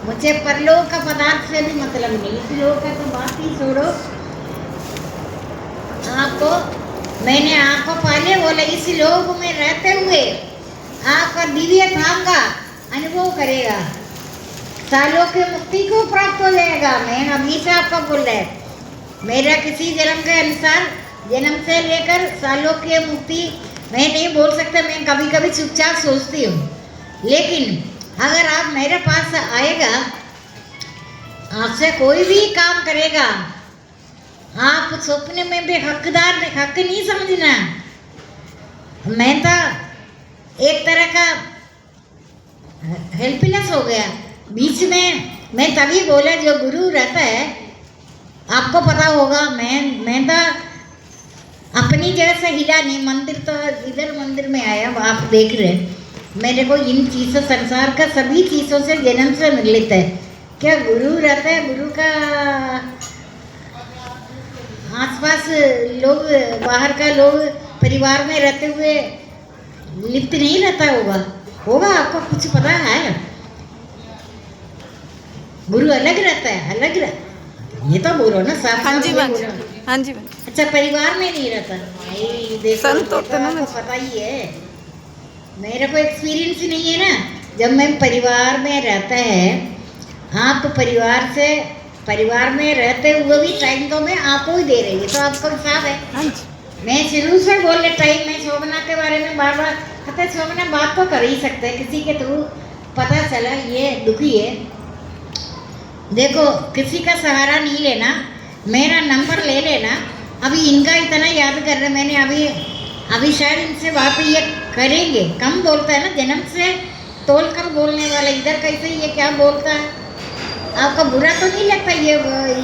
मुझे परलोक का पदार्थ से भी मतलब नहीं, इस लोग का तो बात ही छोड़ो। आपको मैंने आपको पहले बोला, इस लोक में रहते हुए आपका दिव्य धाम का अनुभव करेगा, सालों की मुक्ति को प्राप्त हो जाएगा। मैं हमेशा आपको बोल रहा है, मेरा किसी जन्म के अनुसार जन्म से लेकर सालों की मुक्ति मैं नहीं बोल सकता, मैं कभी कभी चुपचाप सोचती हूँ। लेकिन अगर आप मेरे पास आएगा, आपसे कोई भी काम करेगा, आप सपने में भी हकदार, हक नहीं समझना। मैं तो एक तरह का हेल्पलेस हो गया बीच में। मैं तभी बोला, जो गुरु रहता है, आपको पता होगा, मैं तो अपनी जगह से हिला नहीं। मंदिर तो इधर मंदिर में आया, आप देख रहे हैं, मेरे को इन चीज़ों, संसार का सभी चीज़ों से जन्म से मिल लेता है। क्या गुरु रहता है, गुरु का आसपास लोग, बाहर का लोग परिवार में रहते हुए लिप्त नहीं रहता होगा आपको कुछ पता है? गुरु अलग रहता है, अलग ये तो बोलो ना, साफ हाँ जी साफ बन, बोलो। हाँ जी बन। अच्छा, परिवार में नहीं रहता, भाई देखो, संत होते ना, तो पता ही है, मेरे को एक्सपीरियंस ही नहीं है ना। जब मैं परिवार में रहता है, आप परिवार में रहते हुए भी टाइम तो मैं आपको ही दे रही है, तो आपको हिसाब है। हाँ जी। मैं शुरू से बोल टाइम में शोभना के बारे में बार बार कहते, शोभना बात तो कर ही सकते हैं, किसी के थ्रू पता चला ये दुखी है। देखो, किसी का सहारा नहीं लेना, मेरा नंबर ले लेना। अभी इनका इतना याद कर रहे, मैंने अभी शायद इनसे बात ये करेंगे। कम बोलता है ना, जन्म से तोल कर बोलने वाला, इधर कैसे ये क्या बोलता है, आपको बुरा तो नहीं लगता?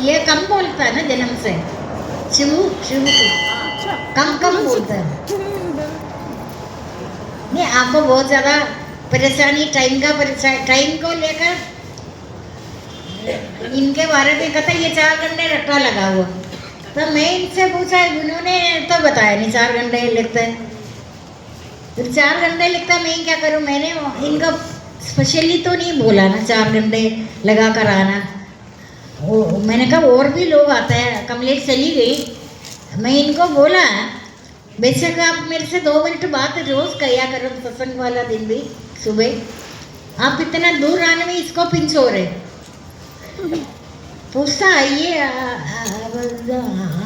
ये कम बोलता है ना जन्म से, शिवू कम बोलता है। नहीं, आपको बहुत ज़्यादा परेशानी, टाइम का परेशानी, टाइम को लेकर इनके बारे में कहता ये 4 घंटे रट्टा लगा हुआ। तो मैं इनसे पूछा, उन्होंने तो बताया नहीं 4 घंटे लिखता है। फिर 4 घंटे लिखता, मैं क्या करूं? मैंने इनका स्पेशली तो नहीं बोला ना 4 घंटे लगा कर आना। मैंने कहा और भी लोग आते हैं। कमलेश चली गई, मैं इनको बोला बेशक आप मेरे से 2 मिनट बात रोज किया करो, सत्संग वाला दिन भी सुबह। आप इतना दूर आने में इसको पिंच हो रहे। पूछता आइए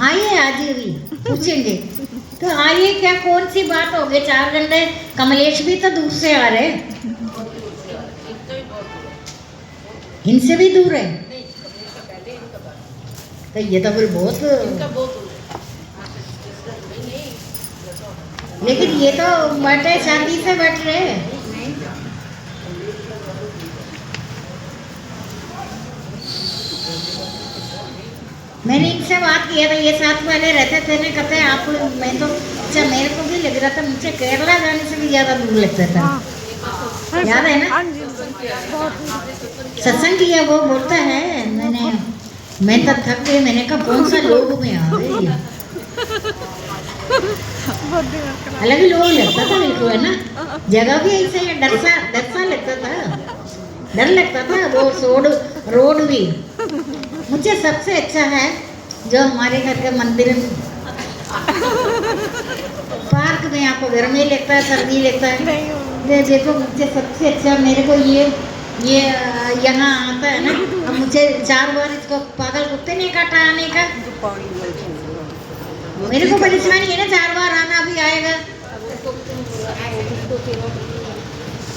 आइए आज भी पूछेंगे। तो आइए क्या कौन सी बात हो गई? 4 घंटे कमलेश भी तो दूर से आ रहे, इनसे भी दूर है। तो ये तो फिर बहुत, लेकिन ये तो बटे शादी से बट रहे। मैंने इनसे बात किया था, ये साथ वाले रहते थे ना, कहते हैं आप, मैं तो अच्छा मेरे को भी लग रहा था, मुझे केरला जाने से भी ज़्यादा दूर लगता था। याद है ना सत्संग किया? वो बोलता है मैं तो थक गई। मैंने कहा कौन सा लोग में आ गए, अलग ही लोग लगता था बिल्कुल, है ना? जगह भी ऐसे है, डर सा लगता था, डर लगता था। वो रोड भी मुझे सबसे अच्छा है जो हमारे घर के मंदिर पार्क में, आपको गर्मी लगता है सर्दी लगता है, देखो मुझे सबसे अच्छा मेरे को ये यहाँ आता है ना। अब मुझे 4 बार इसको पागल कुत्ते ने काटा आने का, मेरे को परेशानी है ना, 4 बार आना भी आएगा।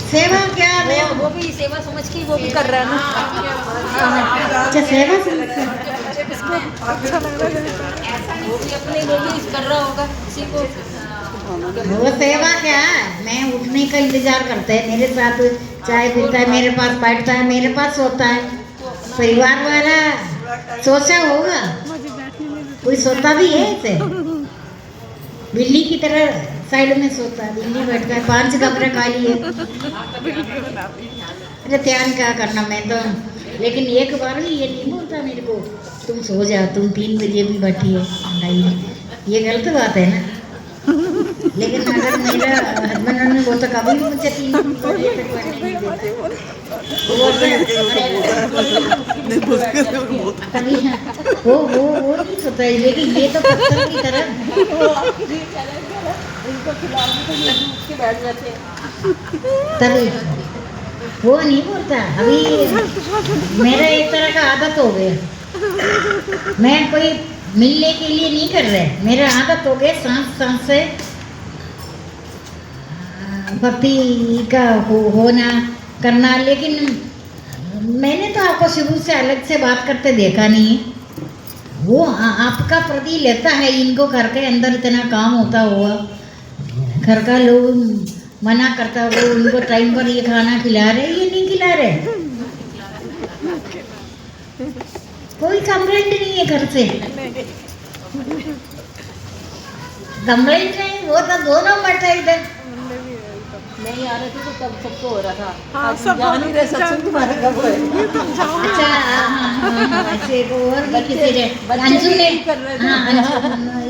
सेवा क्या है? वो भी सेवा समझ के वो भी कर रहा है ना। अच्छा सेवा समझ के अच्छा लग रहा है, वो भी कर रहा होगा किसी को। वो सेवा क्या है? मैं उठने का इंतजार करता है, मेरे साथ चाय पीता है, मेरे पास बैठता है, मेरे पास सोता है। परिवार वाला सोचा होगा, कोई सोता भी है ऐसे बिल्ली की तरह साइड में सोता है, बिल्ली बैठता है, 5 कमरे खाली है। अरे ध्यान क्या करना, मैं तो लेकिन एक बार भी ये नहीं बोलता मेरे को तुम सो जा, तुम 3 बजे भी बैठी है नहीं, ये गलत बात है ना। लेकिन अगर मेरा हस्बैंड ने वो तो कभी भी मुझे 3 बजे तक बैठने नहीं देते। कभी वो नहीं सोता है, लेकिन ये तो पत्थर की तरह तभी वो नहीं बोलता। अभी मेरा एक तरह का आदत हो गया, मैं कोई मिलने के लिए नहीं कर रहे, मेरा आदत हो गया सांस से भक्ति का होना करना। लेकिन मैंने तो आपको शुरू से अलग से बात करते देखा नहीं है। वो आपका प्रति लेता है, इनको घर के अंदर इतना काम होता हुआ, घर का लोग मना करता हो, उनको टाइम पर ये खाना खिला रहे, ये नहीं खिला रहे, कोई कंप्लेंट नहीं है घर से। कंप्लेंट नहीं, वो तो दोनों बैठे इधर नहीं आ रहे थे तो तब सबको हो रहा था। हाँ, आज सब जान ही रहे सत्संग तुम्हारा कब है। अच्छा ऐसे को और भी किसी ने अंशु ने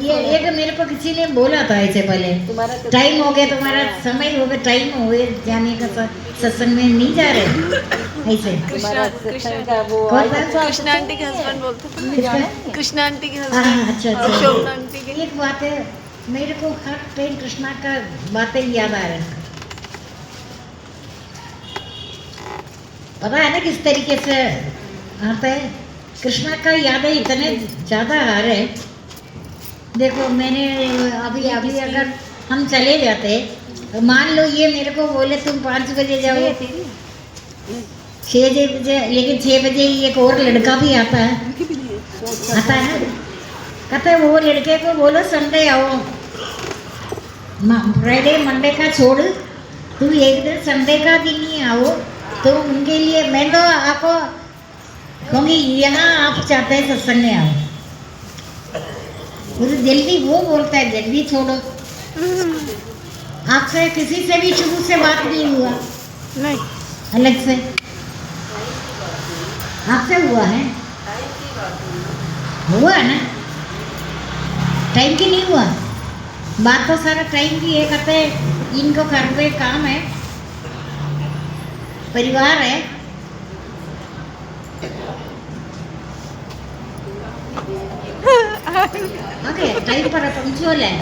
ये एक मेरे को किसी ने बोला था ऐसे पहले, तुम्हारा तो टाइम हो गया, तुम्हारा समय हो गया, टाइम हो गया जाने का, सत्संग में नहीं जा रहे ऐसे। तुम्हारा सत्संग का वो कौन सा? कृष्णा आंटी के हस्बैंड बोलते हैं, कृष्णा आंटी के हाँ, हस्बैंड अच्छा और अच्छा। शोभना आंटी के। एक बात है, मेरे को हर टाइम कृष्णा का बातें याद आ रहा है। पता है ना किस तरीके से आता है कृष्णा का, यादें इतने ज़्यादा आ रहे हैं। देखो मैंने अभी अगर हम चले जाते, तो मान लो ये मेरे को बोले तुम 5 बजे जाओ, 6 बजे, लेकिन 6 बजे एक और लड़का भी आता है ना, कहते हैं वो लड़के को बोलो संडे आओ, फ्राइडे मंडे का छोड़, तुम एक दिन संडे का दिन ही आओ। तो उनके लिए मैं तो आपको कहूँगी यहाँ आप चाहते हैं सत्संग में आओ, मुझे जल्दी वो बोलता है जल्दी छोड़ो। आपसे किसी से भी शुरू से बात नहीं हुआ, नहीं अलग से? आपसे हुआ है? हुआ है ना? टाइम की नहीं हुआ? बात तो सारा टाइम की है। कहते इनको घर पे काम है, परिवार है। ओके, टाइम पर पंक्चुअल है।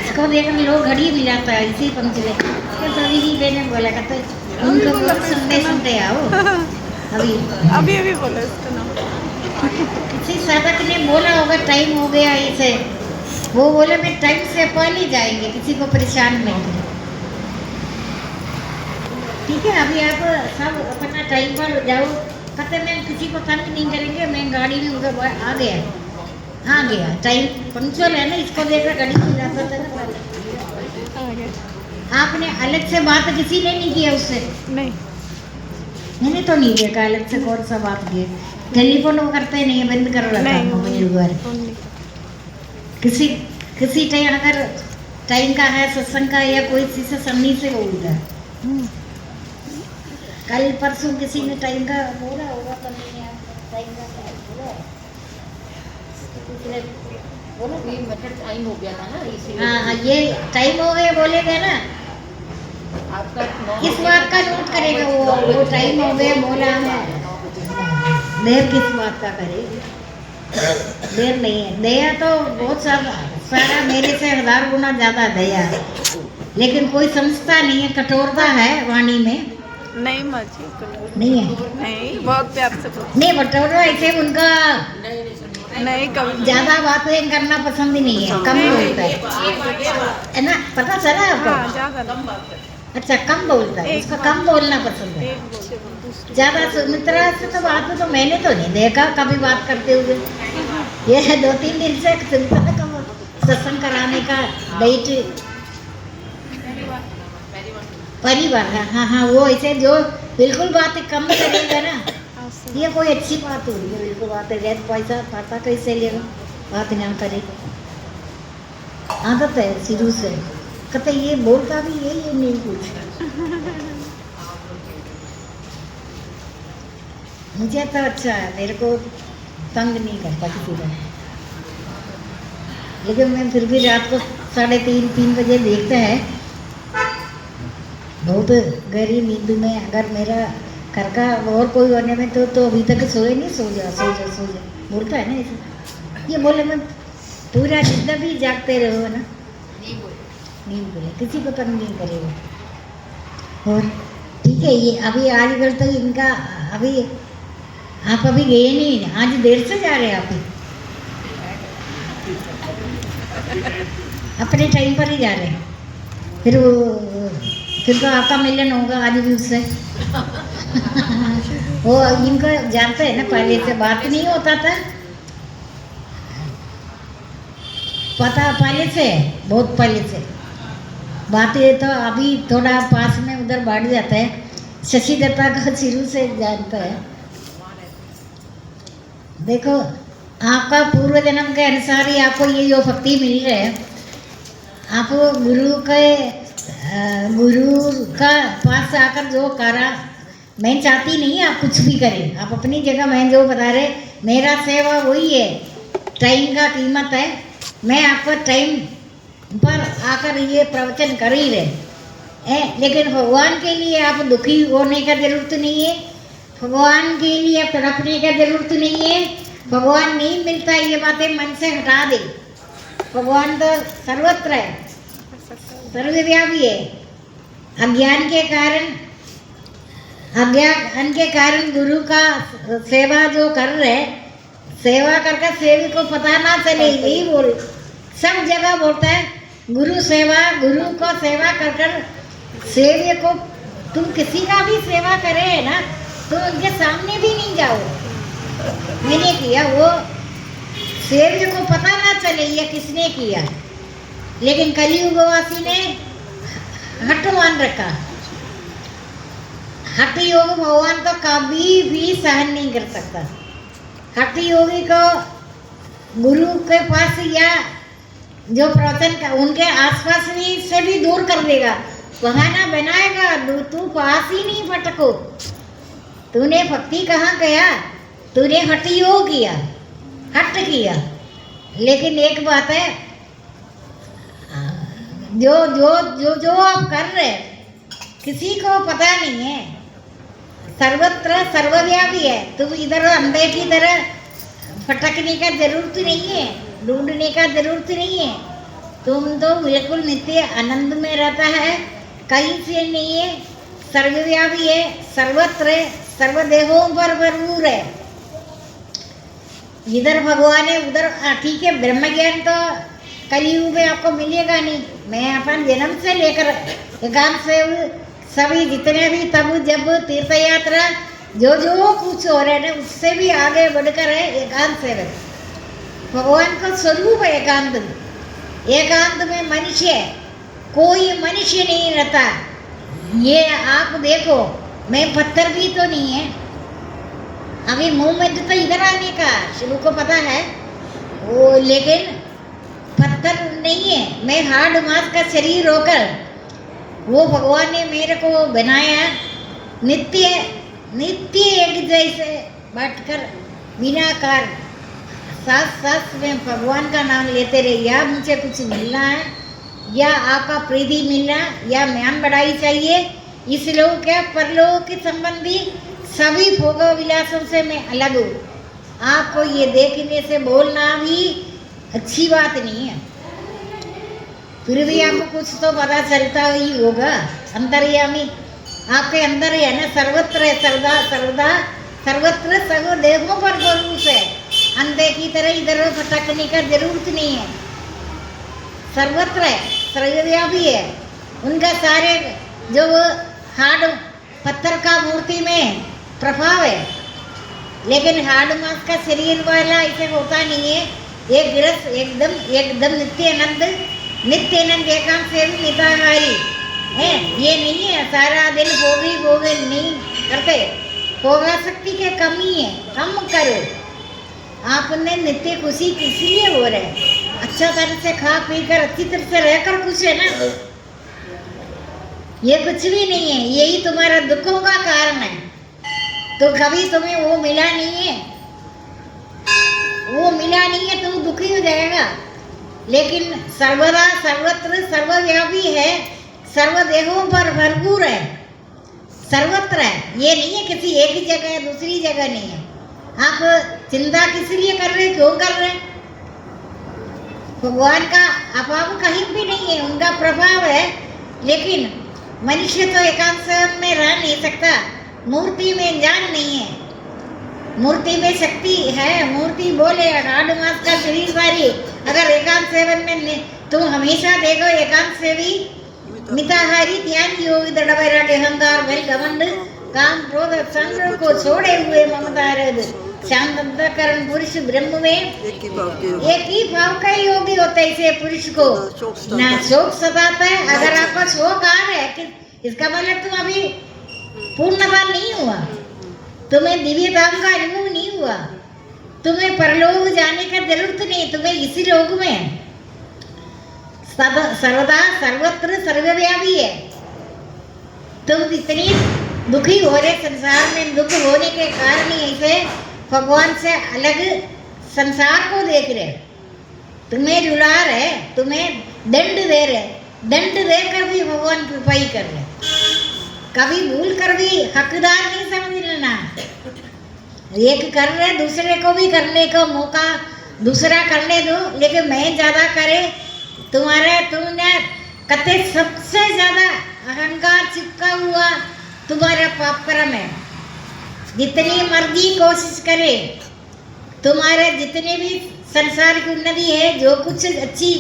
इसको देखकर लोग घड़ी भी जाता है इसी पंक्चुअल है। तो तभी ही मैंने बोला कहते उनको बहुत सुनते सुनते आओ। अभी अभी अभी बोला इसका नाम। किसी साधक ने बोला होगा टाइम हो गया इसे, वो बोले मैं टाइम से पहले जाएंगे, किसी को परेशान नहीं करें। ठीक है, अभी आप सब अपना टाइम पर जाओ। कहते मैं किसी को तंग नहीं करेंगे, मैं गाड़ी में उधर आ गया टाइम पंक्चुअल है ना, इसको देखकर गाड़ी में जाता था ना। आगे आपने अलग से बात किसी ने नहीं किया उससे? नहीं मैंने तो नहीं देखा अलग से कौन सा बात किया। टेलीफोन वो करते नहीं, बंद कर रहा था नहीं मोबाइल वगैरह। फोन नहीं। किसी टाइम अगर टाइम का है सत्संग का या कोई चीज़ से सन्नी से हो गया। कल परसों किसी ने टाइम का बोला होगा तो नहीं यार, टाइम का क्या बोला है? बोलो ये मतलब टाइम हो गया था ना इसीलिए। हाँ, ये टाइम हो गया बोलेगा ना। आपका किस बात का नोट करेगा वो टाइम हो गया बोला है। देर किस बात का करे? देर नहीं है। दया तो बहुत सारा मेरे से 1000 गुना ज़्यादा दया है, लेकिन कोई समझता नहीं है। कठोरता है वाणी में नहीं माजी नहीं है। नहीं, बहुत प्यार से बोलते। नहीं, कठोरता ऐसे उनका नहीं कभी ज़्यादा बातें करना पसंद ही नहीं है, कम बोलता है ना। पता चला हाँ आपको? ज़्यादा अच्छा, कम बोलता है, उसका कम बोलना पसंद है। एक बोलते दूसरे ज़्यादा सुमित्रा से तो बात तो मैंने तो नहीं देखा कभी बात करते हुए। ये 2-3 दिन से सुमित्रा का सत्संग कराने का डेट परिवार है। हाँ हाँ, वो ऐसे जो बिल्कुल बातें कम करेगा ना, ये कोई अच्छी बात होगी। बिल्कुल बात है, रेत पैसा पता कैसे लेगा, बात ना करेगा। आदत है शुरू से। कहते ये बोलता भी ये नहीं कुछ। मुझे तो अच्छा है, मेरे को तंग नहीं करता किसी का। लेकिन मैं फिर भी रात को 3:30 बजे देखते हैं, बहुत गहरी नींद में अगर मेरा घर का और कोई होने में तो अभी तक सोए नहीं। सो जा बोलता है ना ऐसे। ये बोले मैं पूरा जितना भी जागते रहो ना, नहीं बोले किसी को तंग नहीं करेगा। और ठीक है, ये अभी आजकल तो इनका अभी आप अभी गए नहीं, आज देर से जा रहे हैं आप ही। अपने टाइम पर ही जा रहे हैं। फिर तो आपका मिलन होगा आज भी उससे। वो इनको जानते हैं ना, पहले से बात नहीं होता था, पता पहले से, बहुत पहले से बातें तो अभी थोड़ा पास में उधर बढ़ जाता है। शशि दत्ता का शुरू से जानता है। देखो, आपका पूर्व जन्म के अनुसार ही आपको ये जो भक्ति मिल रही है, आपको गुरु का पास आकर जो करा, मैं चाहती नहीं आप कुछ भी करें, आप अपनी जगह। मैं जो बता रहे, मेरा सेवा वही है, टाइम का कीमत है। मैं आपको टाइम पर आकर ये प्रवचन कर ही रहे, लेकिन भगवान के लिए आप दुखी होने का जरूरत नहीं है, भगवान के लिए तड़पने का जरूरत नहीं है। भगवान नहीं मिलता, ये बातें मन से हटा दे। भगवान तो सर्वत्र है, सर्वव्यापी है। अज्ञान के कारण गुरु का सेवा जो कर रहे, सेवा करके सेवी को पता ना चले, यही बोल सब जगह बोलता है। गुरु को सेवा कर सेव्य को, तुम किसी का भी सेवा करे ना तो उनके सामने भी नहीं जाओ। मैंने किया, वो सेव्य को पता ना चले ये किसने किया। लेकिन कलियुगवासी ने हट मान रखा। हठ योग भगवान तो कभी भी सहन नहीं कर सकता। हठ योगी को गुरु के पास या जो प्रवचन का उनके आसपास भी से भी दूर कर देगा, बहाना बनाएगा, तू पास ही नहीं फटको। तूने भक्ति कहाँ गया, तूने हट योग किया, हट किया। लेकिन एक बात है, जो जो जो जो आप कर रहे किसी को पता नहीं है, सर्वत्र सर्वव्यापी है। तुम इधर अंधे की तरह फटकने का जरूरत नहीं है, ढूंढने का जरूरत नहीं है। तुम तो बिल्कुल नित्य आनंद में रहता है, कहीं से नहीं है, सर्वव्यापी है, सर्वत्र है, सर्वदेहों पर भरपूर है। इधर भगवान है, उधर ठीक है। ब्रह्म ज्ञान तो कलयुग में आपको मिलेगा नहीं। मैं अपन जन्म से लेकर एकांत से सभी जितने भी तब जब तीर्थ यात्रा जो जो कुछ हो रहे हैं उससे भी आगे बढ़कर है एकांत सेवक। भगवान का स्वरूप है एकांत। एकांत में मनुष्य, कोई मनुष्य नहीं रहता। ये आप देखो, मैं पत्थर भी तो नहीं है। अभी मूवमेंट तो इधर आने का शुरू को पता है वो, लेकिन पत्थर नहीं है। मैं हार्ड मास का शरीर होकर वो भगवान ने मेरे को बनाया नित्य नित्य एक जैसे बैठकर बिना कार सांस सांस में भगवान का नाम लेते रहे। या मुझे कुछ मिलना है, या आपका प्रीति मिलना, या म्यान बढ़ाई चाहिए, इस लोग क्या परलोक के संबंधी सभी भोग विलासों से मैं अलग हूँ। आपको ये देखने से बोलना भी अच्छी बात नहीं है, फिर भी आपको कुछ तो पता चलता ही होगा। अंतर्यामी आपके अंदर ही है ना, सर्वत्र है, सर्वदा सर्वदा सर्वत्र सर्व देहों पर भरोस है। अंधे की तरह इधर भटकने का जरूरत नहीं है, सर्वत्र है, सर्वव्यापी है। उनका सारे जो हार्ड पत्थर का मूर्ति में प्रभाव है, लेकिन हार्ड मास का शरीर वाला ऐसे होता नहीं है। एक गिरस एकदम नित्यानंद एकांत से भी मिताहारी है। ये नहीं है सारा दिन भोगी नहीं करते। भोगा शक्ति के कमी है, कम करो। आपने नित्य खुशी किस लिए हो रहे, अच्छा तरह से खा पी कर अच्छी तरह से रहकर खुश है ना। ये कुछ भी नहीं है, यही तुम्हारा दुखों का कारण है। तो कभी तुम्हें वो मिला नहीं है, वो मिला नहीं है तो दुखी हो जाएगा। लेकिन सर्वदा सर्वत्र सर्वव्यापी है, सर्वदेहों पर भरपूर है, सर्वत्र है। ये नहीं है किसी एक ही जगह है, दूसरी जगह नहीं है। आप चिंता किस लिए कर रहे, क्यों कर रहे? भगवान का अभाव कहीं भी नहीं है, उनका प्रभाव है। लेकिन मनुष्य तो एकांत में रह नहीं सकता, मूर्ति में जान नहीं है। मूर्ति में शक्ति है, मूर्ति बोले हार्ड मास का शरीर वाली। अगर एकांत सेवन में तुम हमेशा देखो, एकांत सेवी मिताहारी ध्यान योगी दृढ़ वैराग्य अहंकार बल घमंड काम क्रोध संग्रह को छोड़े हुए ममता रहित शांत अंतःकरण पुरुष ब्रह्म में एक ही भाव का योगी होता है। इसे पुरुष को ना शोक सताता है। अगर आपका शोक आ रहा है कि इसका मतलब तुम अभी पूर्णता नहीं हुआ, तुम्हें दिव्य धाम का अनुभव नहीं हुआ, तुम्हें परलोक जाने का जरूरत नहीं, तुम्हें इसी लोक में सर्वदा सर्वत्र सर्वव्यापी है। तुम इतनी दुखी हो रहे, संसार में दुख होने के कारण ही ऐसे भगवान से अलग संसार को देख रहे, तुम्हें रुला रहे, तुम्हें दंड दे रहे, दंड देकर भी भगवान कृपा ही कर रहे। कभी भूल कर भी हकदार नहीं समझ लेना। एक कर रहे, दूसरे को भी करने का मौका दूसरा करने दो, लेकिन मैं ज्यादा करे तुमने कते सबसे ज्यादा अहंकार चिपका हुआ तुम्हारा पाप कर्म है। जितनी मर्जी कोशिश करे, तुम्हारे जितने भी संसार की उन्नति है, जो कुछ अच्छी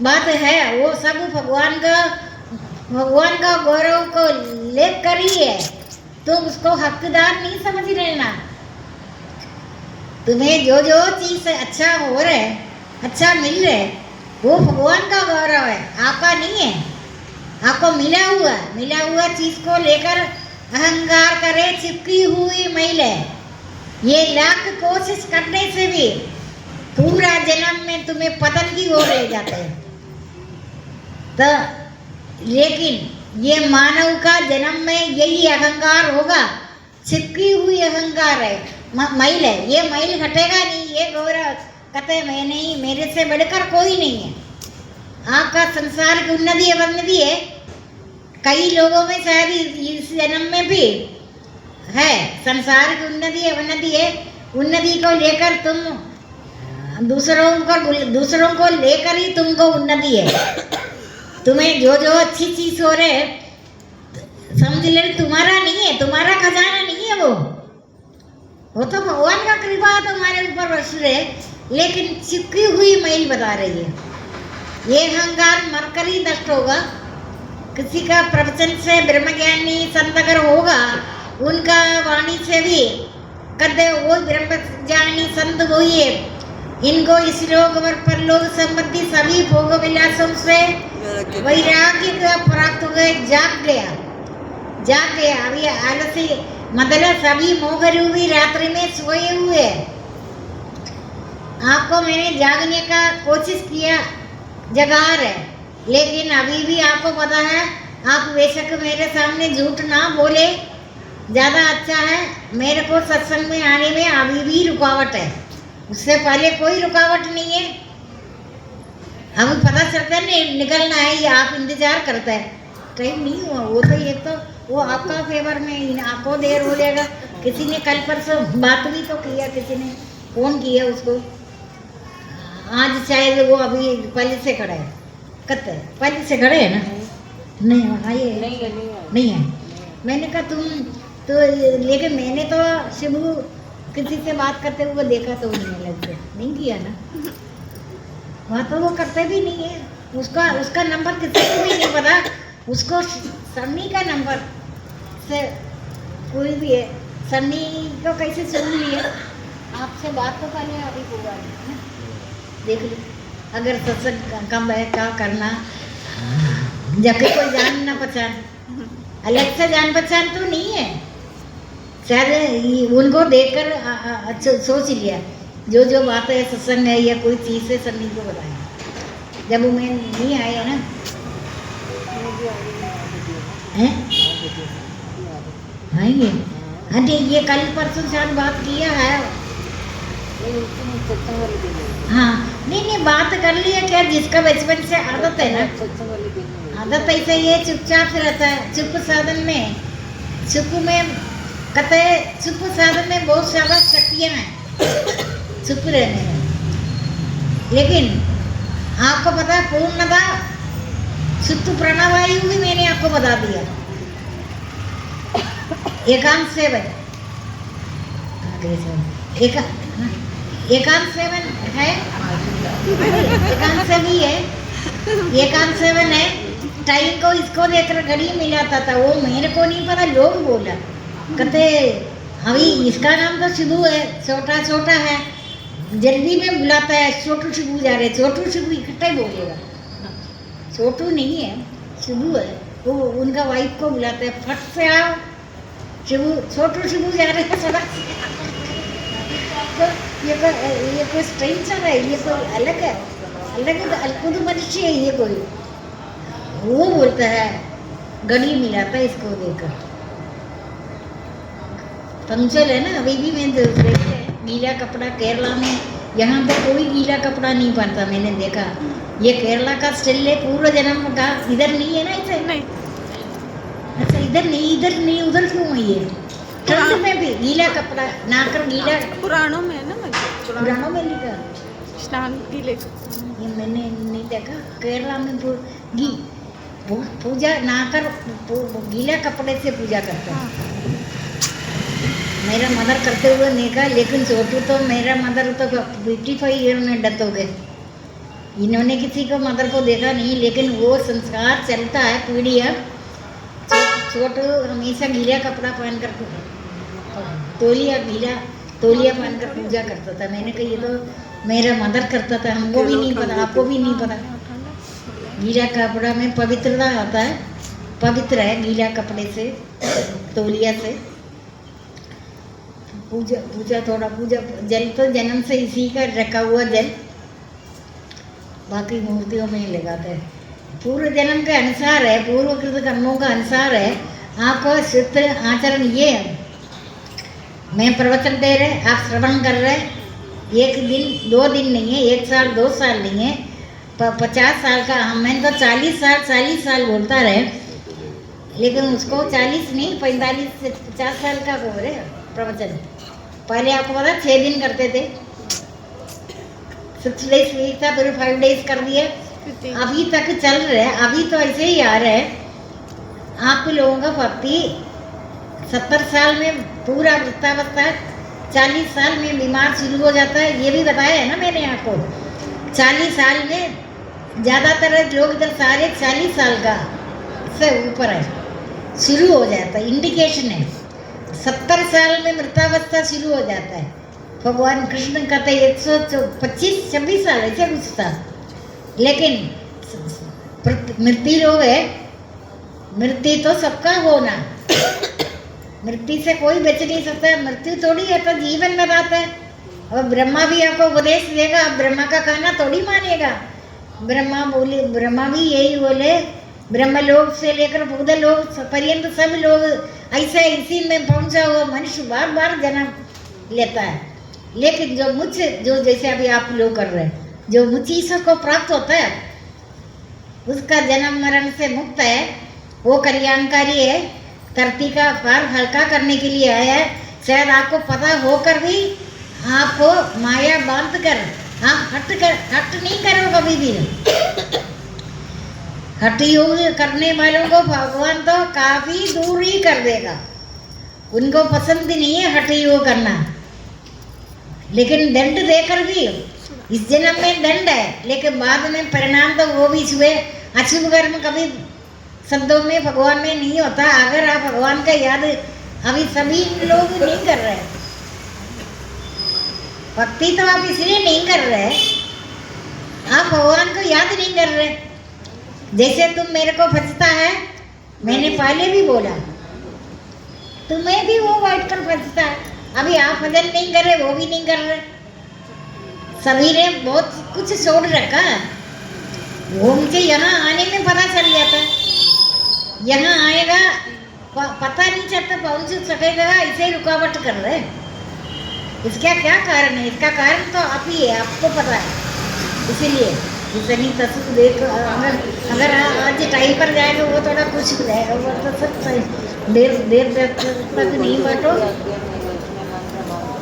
बात है, वो सब भगवान का गौरव को लेकर ही है। तुम उसको हकदार नहीं समझ लेना। तुम्हें जो जो चीज अच्छा हो रहा है, अच्छा मिल रहा है, वो भगवान का गौरव है, आपका नहीं है। आपको मिला हुआ चीज को लेकर अहंकार करे, चिपकी हुई मैल है। ये लाख कोशिश करने से भी पूरा जन्म में तुम्हें पतन की ओर ले जाते हैं। तो लेकिन ये मानव का जन्म में यही अहंकार होगा, छिपकी हुई अहंकार है, मैल है। ये मैल हटेगा नहीं। ये गौरव कहते हैं मैं नहीं, मेरे से बढ़कर कोई नहीं है। आपका संसार की उन्नति अवनति है, कई लोगों में शायद इस जन्म में भी है। संसार की उन्नति अवनति है, उन्नति को लेकर तुम दूसरों को लेकर ही तुमको उन्नति है। तुम्हें जो जो अच्छी चीज हो रहे समझ ले, तुम्हारा नहीं है, तुम्हारा खजाना नहीं है वो तो भगवान का कृपा तुम्हारे ऊपर बरस रहे, लेकिन चिपकी हुई मैल बता रही है। ये अहंकार मरकर ही नष्ट होगा। किसी का प्रवचन से ब्रह्मज्ञानी संत अगर होगा, उनका वाणी से भी कहते वो ब्रह्मज्ञानी संत वही है। इनको इस लोक और परलोक संबंधी सभी भोग विलासों से वैराग्य का प्राप्त हो गए, जाग गया। अभी आलसी मतलब सभी मोह रूपी रात्रि में सोए हुए। आपको मैंने जागने का कोशिश किया, जगा रहे, लेकिन अभी भी आपको पता है, आप बेशक मेरे सामने झूठ ना बोले, ज़्यादा अच्छा है। मेरे को सत्संग में आने में अभी भी रुकावट है, उससे पहले कोई रुकावट नहीं है। हमें पता चलता है नहीं निकलना है, ये आप इंतजार करते हैं, टाइम नहीं हुआ। वो तो एक तो वो आपका फेवर में, आपको देर हो जाएगा। किसी ने कल परसों बात भी तो किया, किसी ने फोन किया उसको, आज शायद वो अभी पहले से खड़ा है, कहते पहले से खड़े है ना, नहीं वहाँ ये नहीं है। मैंने कहा तुम तो, लेकिन मैंने तो शिबू किसी से बात करते हुए देखा तो नहीं किया ना, वहाँ तो वो करते भी नहीं है। उसका नंबर किसी को भी नहीं पता, उसको सन्नी का नंबर से कोई भी है, सन्नी को कैसे सुन लिए। आपसे बात तो पहले अभी हुआ नहीं, देख ली। अगर सत्संग कम है क्या करना, जबकि कोई जान ना पहचान, अलग से जान पहचान तो नहीं है। शायद उनको देखकर सोच लिया जो जो बात है सत्संग है या कोई चीज़ है सन्नी को बताया। जब वो मैं नहीं आया ना, आएंगे। हाँ जी, ये कल परसों शायद बात किया है। हाँ नहीं बात कर लिया क्या, जिसका बचपन से आदत है ना, आदत ऐसे ये चुपचाप से रहता है। चुप साधन में, चुप में कहते हैं, चुप साधन में बहुत ज़्यादा शक्तियाँ हैं चुप रहने में। लेकिन आपको पता है पूर्णता सुप्त प्राणवायु भी मैंने आपको बता दिया। एकांत सेवन एकांत सेवन है, एकांत से भी है, एकांत सेवन है। टाइम को इसको लेकर घड़ी मिलाता था, वो मेरे को नहीं पता, लोग बोला कहते अभी इसका नाम तो शिबू है, छोटा छोटा है, जल्दी में बुलाता है, छोटू शिबू जा रहे, छोटू शिबू इकट्ठा ही बोलेगा। छोटू नहीं है, शिबू है। वो उनका वाइफ को बुलाते हैं, फट से आओ शिबू, छोटू शिबू जा रहे हैं सड़क से। तो ये कोई स्ट्रेंजर है, ये कोई अलग है, अलग मनुष्य है ये कोई। वो बोलता है, घड़ी मिलाता है इसको देखकर। पंचल है ना, अभी भी मैं गीला कपड़ा केरला में, यहाँ पे कोई गीला कपड़ा नहीं पहनता, मैंने देखा। ये केरला का स्टाइल है, पूर्व जन्म का। इधर नहीं है ना इसे? नहीं। अच्छा इधर नहीं, उधर क्यों है ये? ठंड में भी गीला कपड़ा नाकर गीला, पुराणों में है ना, पुराणों में लिखा स्नान गीले। ये मैंने नहीं देखा। केरला में पूजा नाकर गीला कपड़े से पूजा करता है। मेरा मदर करते हुए देखा, लेकिन छोटू तो मेरा मदर तो 55 ईयर में डेथ हो गए। इन्होंने किसी को मदर को देखा नहीं, लेकिन वो संस्कार चलता है पीढ़ी। अब छोटू हमेशा गीला कपड़ा पहन कर, तोलिया पहन कर पूजा करता था। मैंने कहा ये तो मेरा मदर करता था, हमको भी नहीं पता, आपको भी नहीं पता। गीला कपड़ा में पवित्रता आता है, पवित्र है गीला कपड़े से, तोलिया से पूजा थोड़ा पूजा। जल तो जन्म से इसी का रखा हुआ जल, बाकी मूर्तियों में ही लगाते हैं। पूर्व जन्म के अनुसार है, पूर्वकृत कर्मों का अनुसार है। आपको शुद्ध आचरण ये है, मैं प्रवचन दे रहे, आप श्रवण कर रहे, 1 दिन 2 दिन नहीं है, 1 साल 2 साल नहीं है, 50 साल का। मैं तो 40 साल बोलता रहे, लेकिन उसको 40 नहीं 45 से 50 साल का हो रहे प्रवचन। पहले आपको पता 6 दिन करते थे, 6 days वीक था, फिर 5 days कर दिए, अभी तक चल रहे हैं। अभी तो ऐसे ही आ रहे हैं। आप लोगों का भक्ति 70 साल में पूरा वृद्धावस्था, 40 साल में बीमार शुरू हो जाता है। ये भी बताया है ना मैंने आपको। 40 साल में ज़्यादातर लोग इधर सारे 40 साल का से ऊपर है, शुरू हो जाता है, इंडिकेशन है। 70 साल में मृतावस्था शुरू हो जाता है। भगवान कृष्ण कहते 125-26 साल ऐसे कुछ था, लेकिन मृत्यु रोग है। मृत्यु तो सबका होना, मृत्यु से कोई बच नहीं सकता। मृत्यु थोड़ी है तो जीवन में रहता है। और ब्रह्मा भी आपको उपदेश देगा, आप ब्रह्मा का कहना थोड़ी मानेगा। ब्रह्मा भी यही बोले, ब्रह्मलोक से लेकर भूतलोक पर्यंत सब लोग ऐसे इसी में पहुंचा हुआ मनुष्य बार बार जन्म लेता है। लेकिन जो जैसे अभी आप लोग कर रहे हैं, जो मुझ ईश्वर को प्राप्त होता है, उसका जन्म मरण से मुक्त है, वो कल्याणकारी है। धरती का भार हल्का करने के लिए आया है। शायद आपको पता होकर भी आपको माया बांध कर आप हट नहीं करो कभी भी। हठ योग करने वालों को भगवान तो काफी दूर ही कर देगा। उनको पसंद नहीं है हठ योग करना, लेकिन दंड देकर भी, इस जन्म में दंड है, लेकिन बाद में परिणाम तो वो भी हुए। अशुभ कर्म कभी शब्दों में भगवान में नहीं होता। अगर आप भगवान का याद अभी सभी लोग नहीं कर रहे, भक्ति तो आप इसलिए नहीं कर रहे, आप भगवान को याद नहीं कर रहे। जैसे तुम मेरे को भजता है, मैंने पहले भी बोला, तुम्हें भी वो बैठ कर भजता है। अभी आप भजन नहीं कर रहे, वो भी नहीं कर रहे। सभी ने बहुत कुछ छोड़ रखा। वो मुझे यहाँ आने में पता चल जाता है। यहाँ आएगा पता नहीं चलता, पहुँच सकेगा, ऐसे ही रुकावट कर रहे। इसका क्या कारण है? इसका कारण तो आप ही है, आपको पता है। इसीलिए इतनी तस्वीर देख, अगर आज टाइम पर जाएगा वो थोड़ा कुछ हो जाएगा, वो तो सब देर तक नहीं बैठो।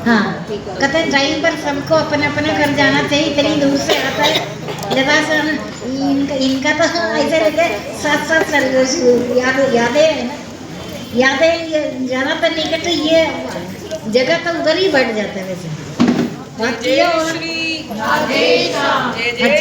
हाँ, कहते हैं टाइम पर सबको अपने अपने घर जाना चाहिए। इतनी दूर से आता है जगह, इनका तो ऐसे लगे 7 साल यादें है ना, यादें ज़्यादातर निकट ये जगह तो उधर ही बैठ जाता है। वैसे बात ये और अच्छा।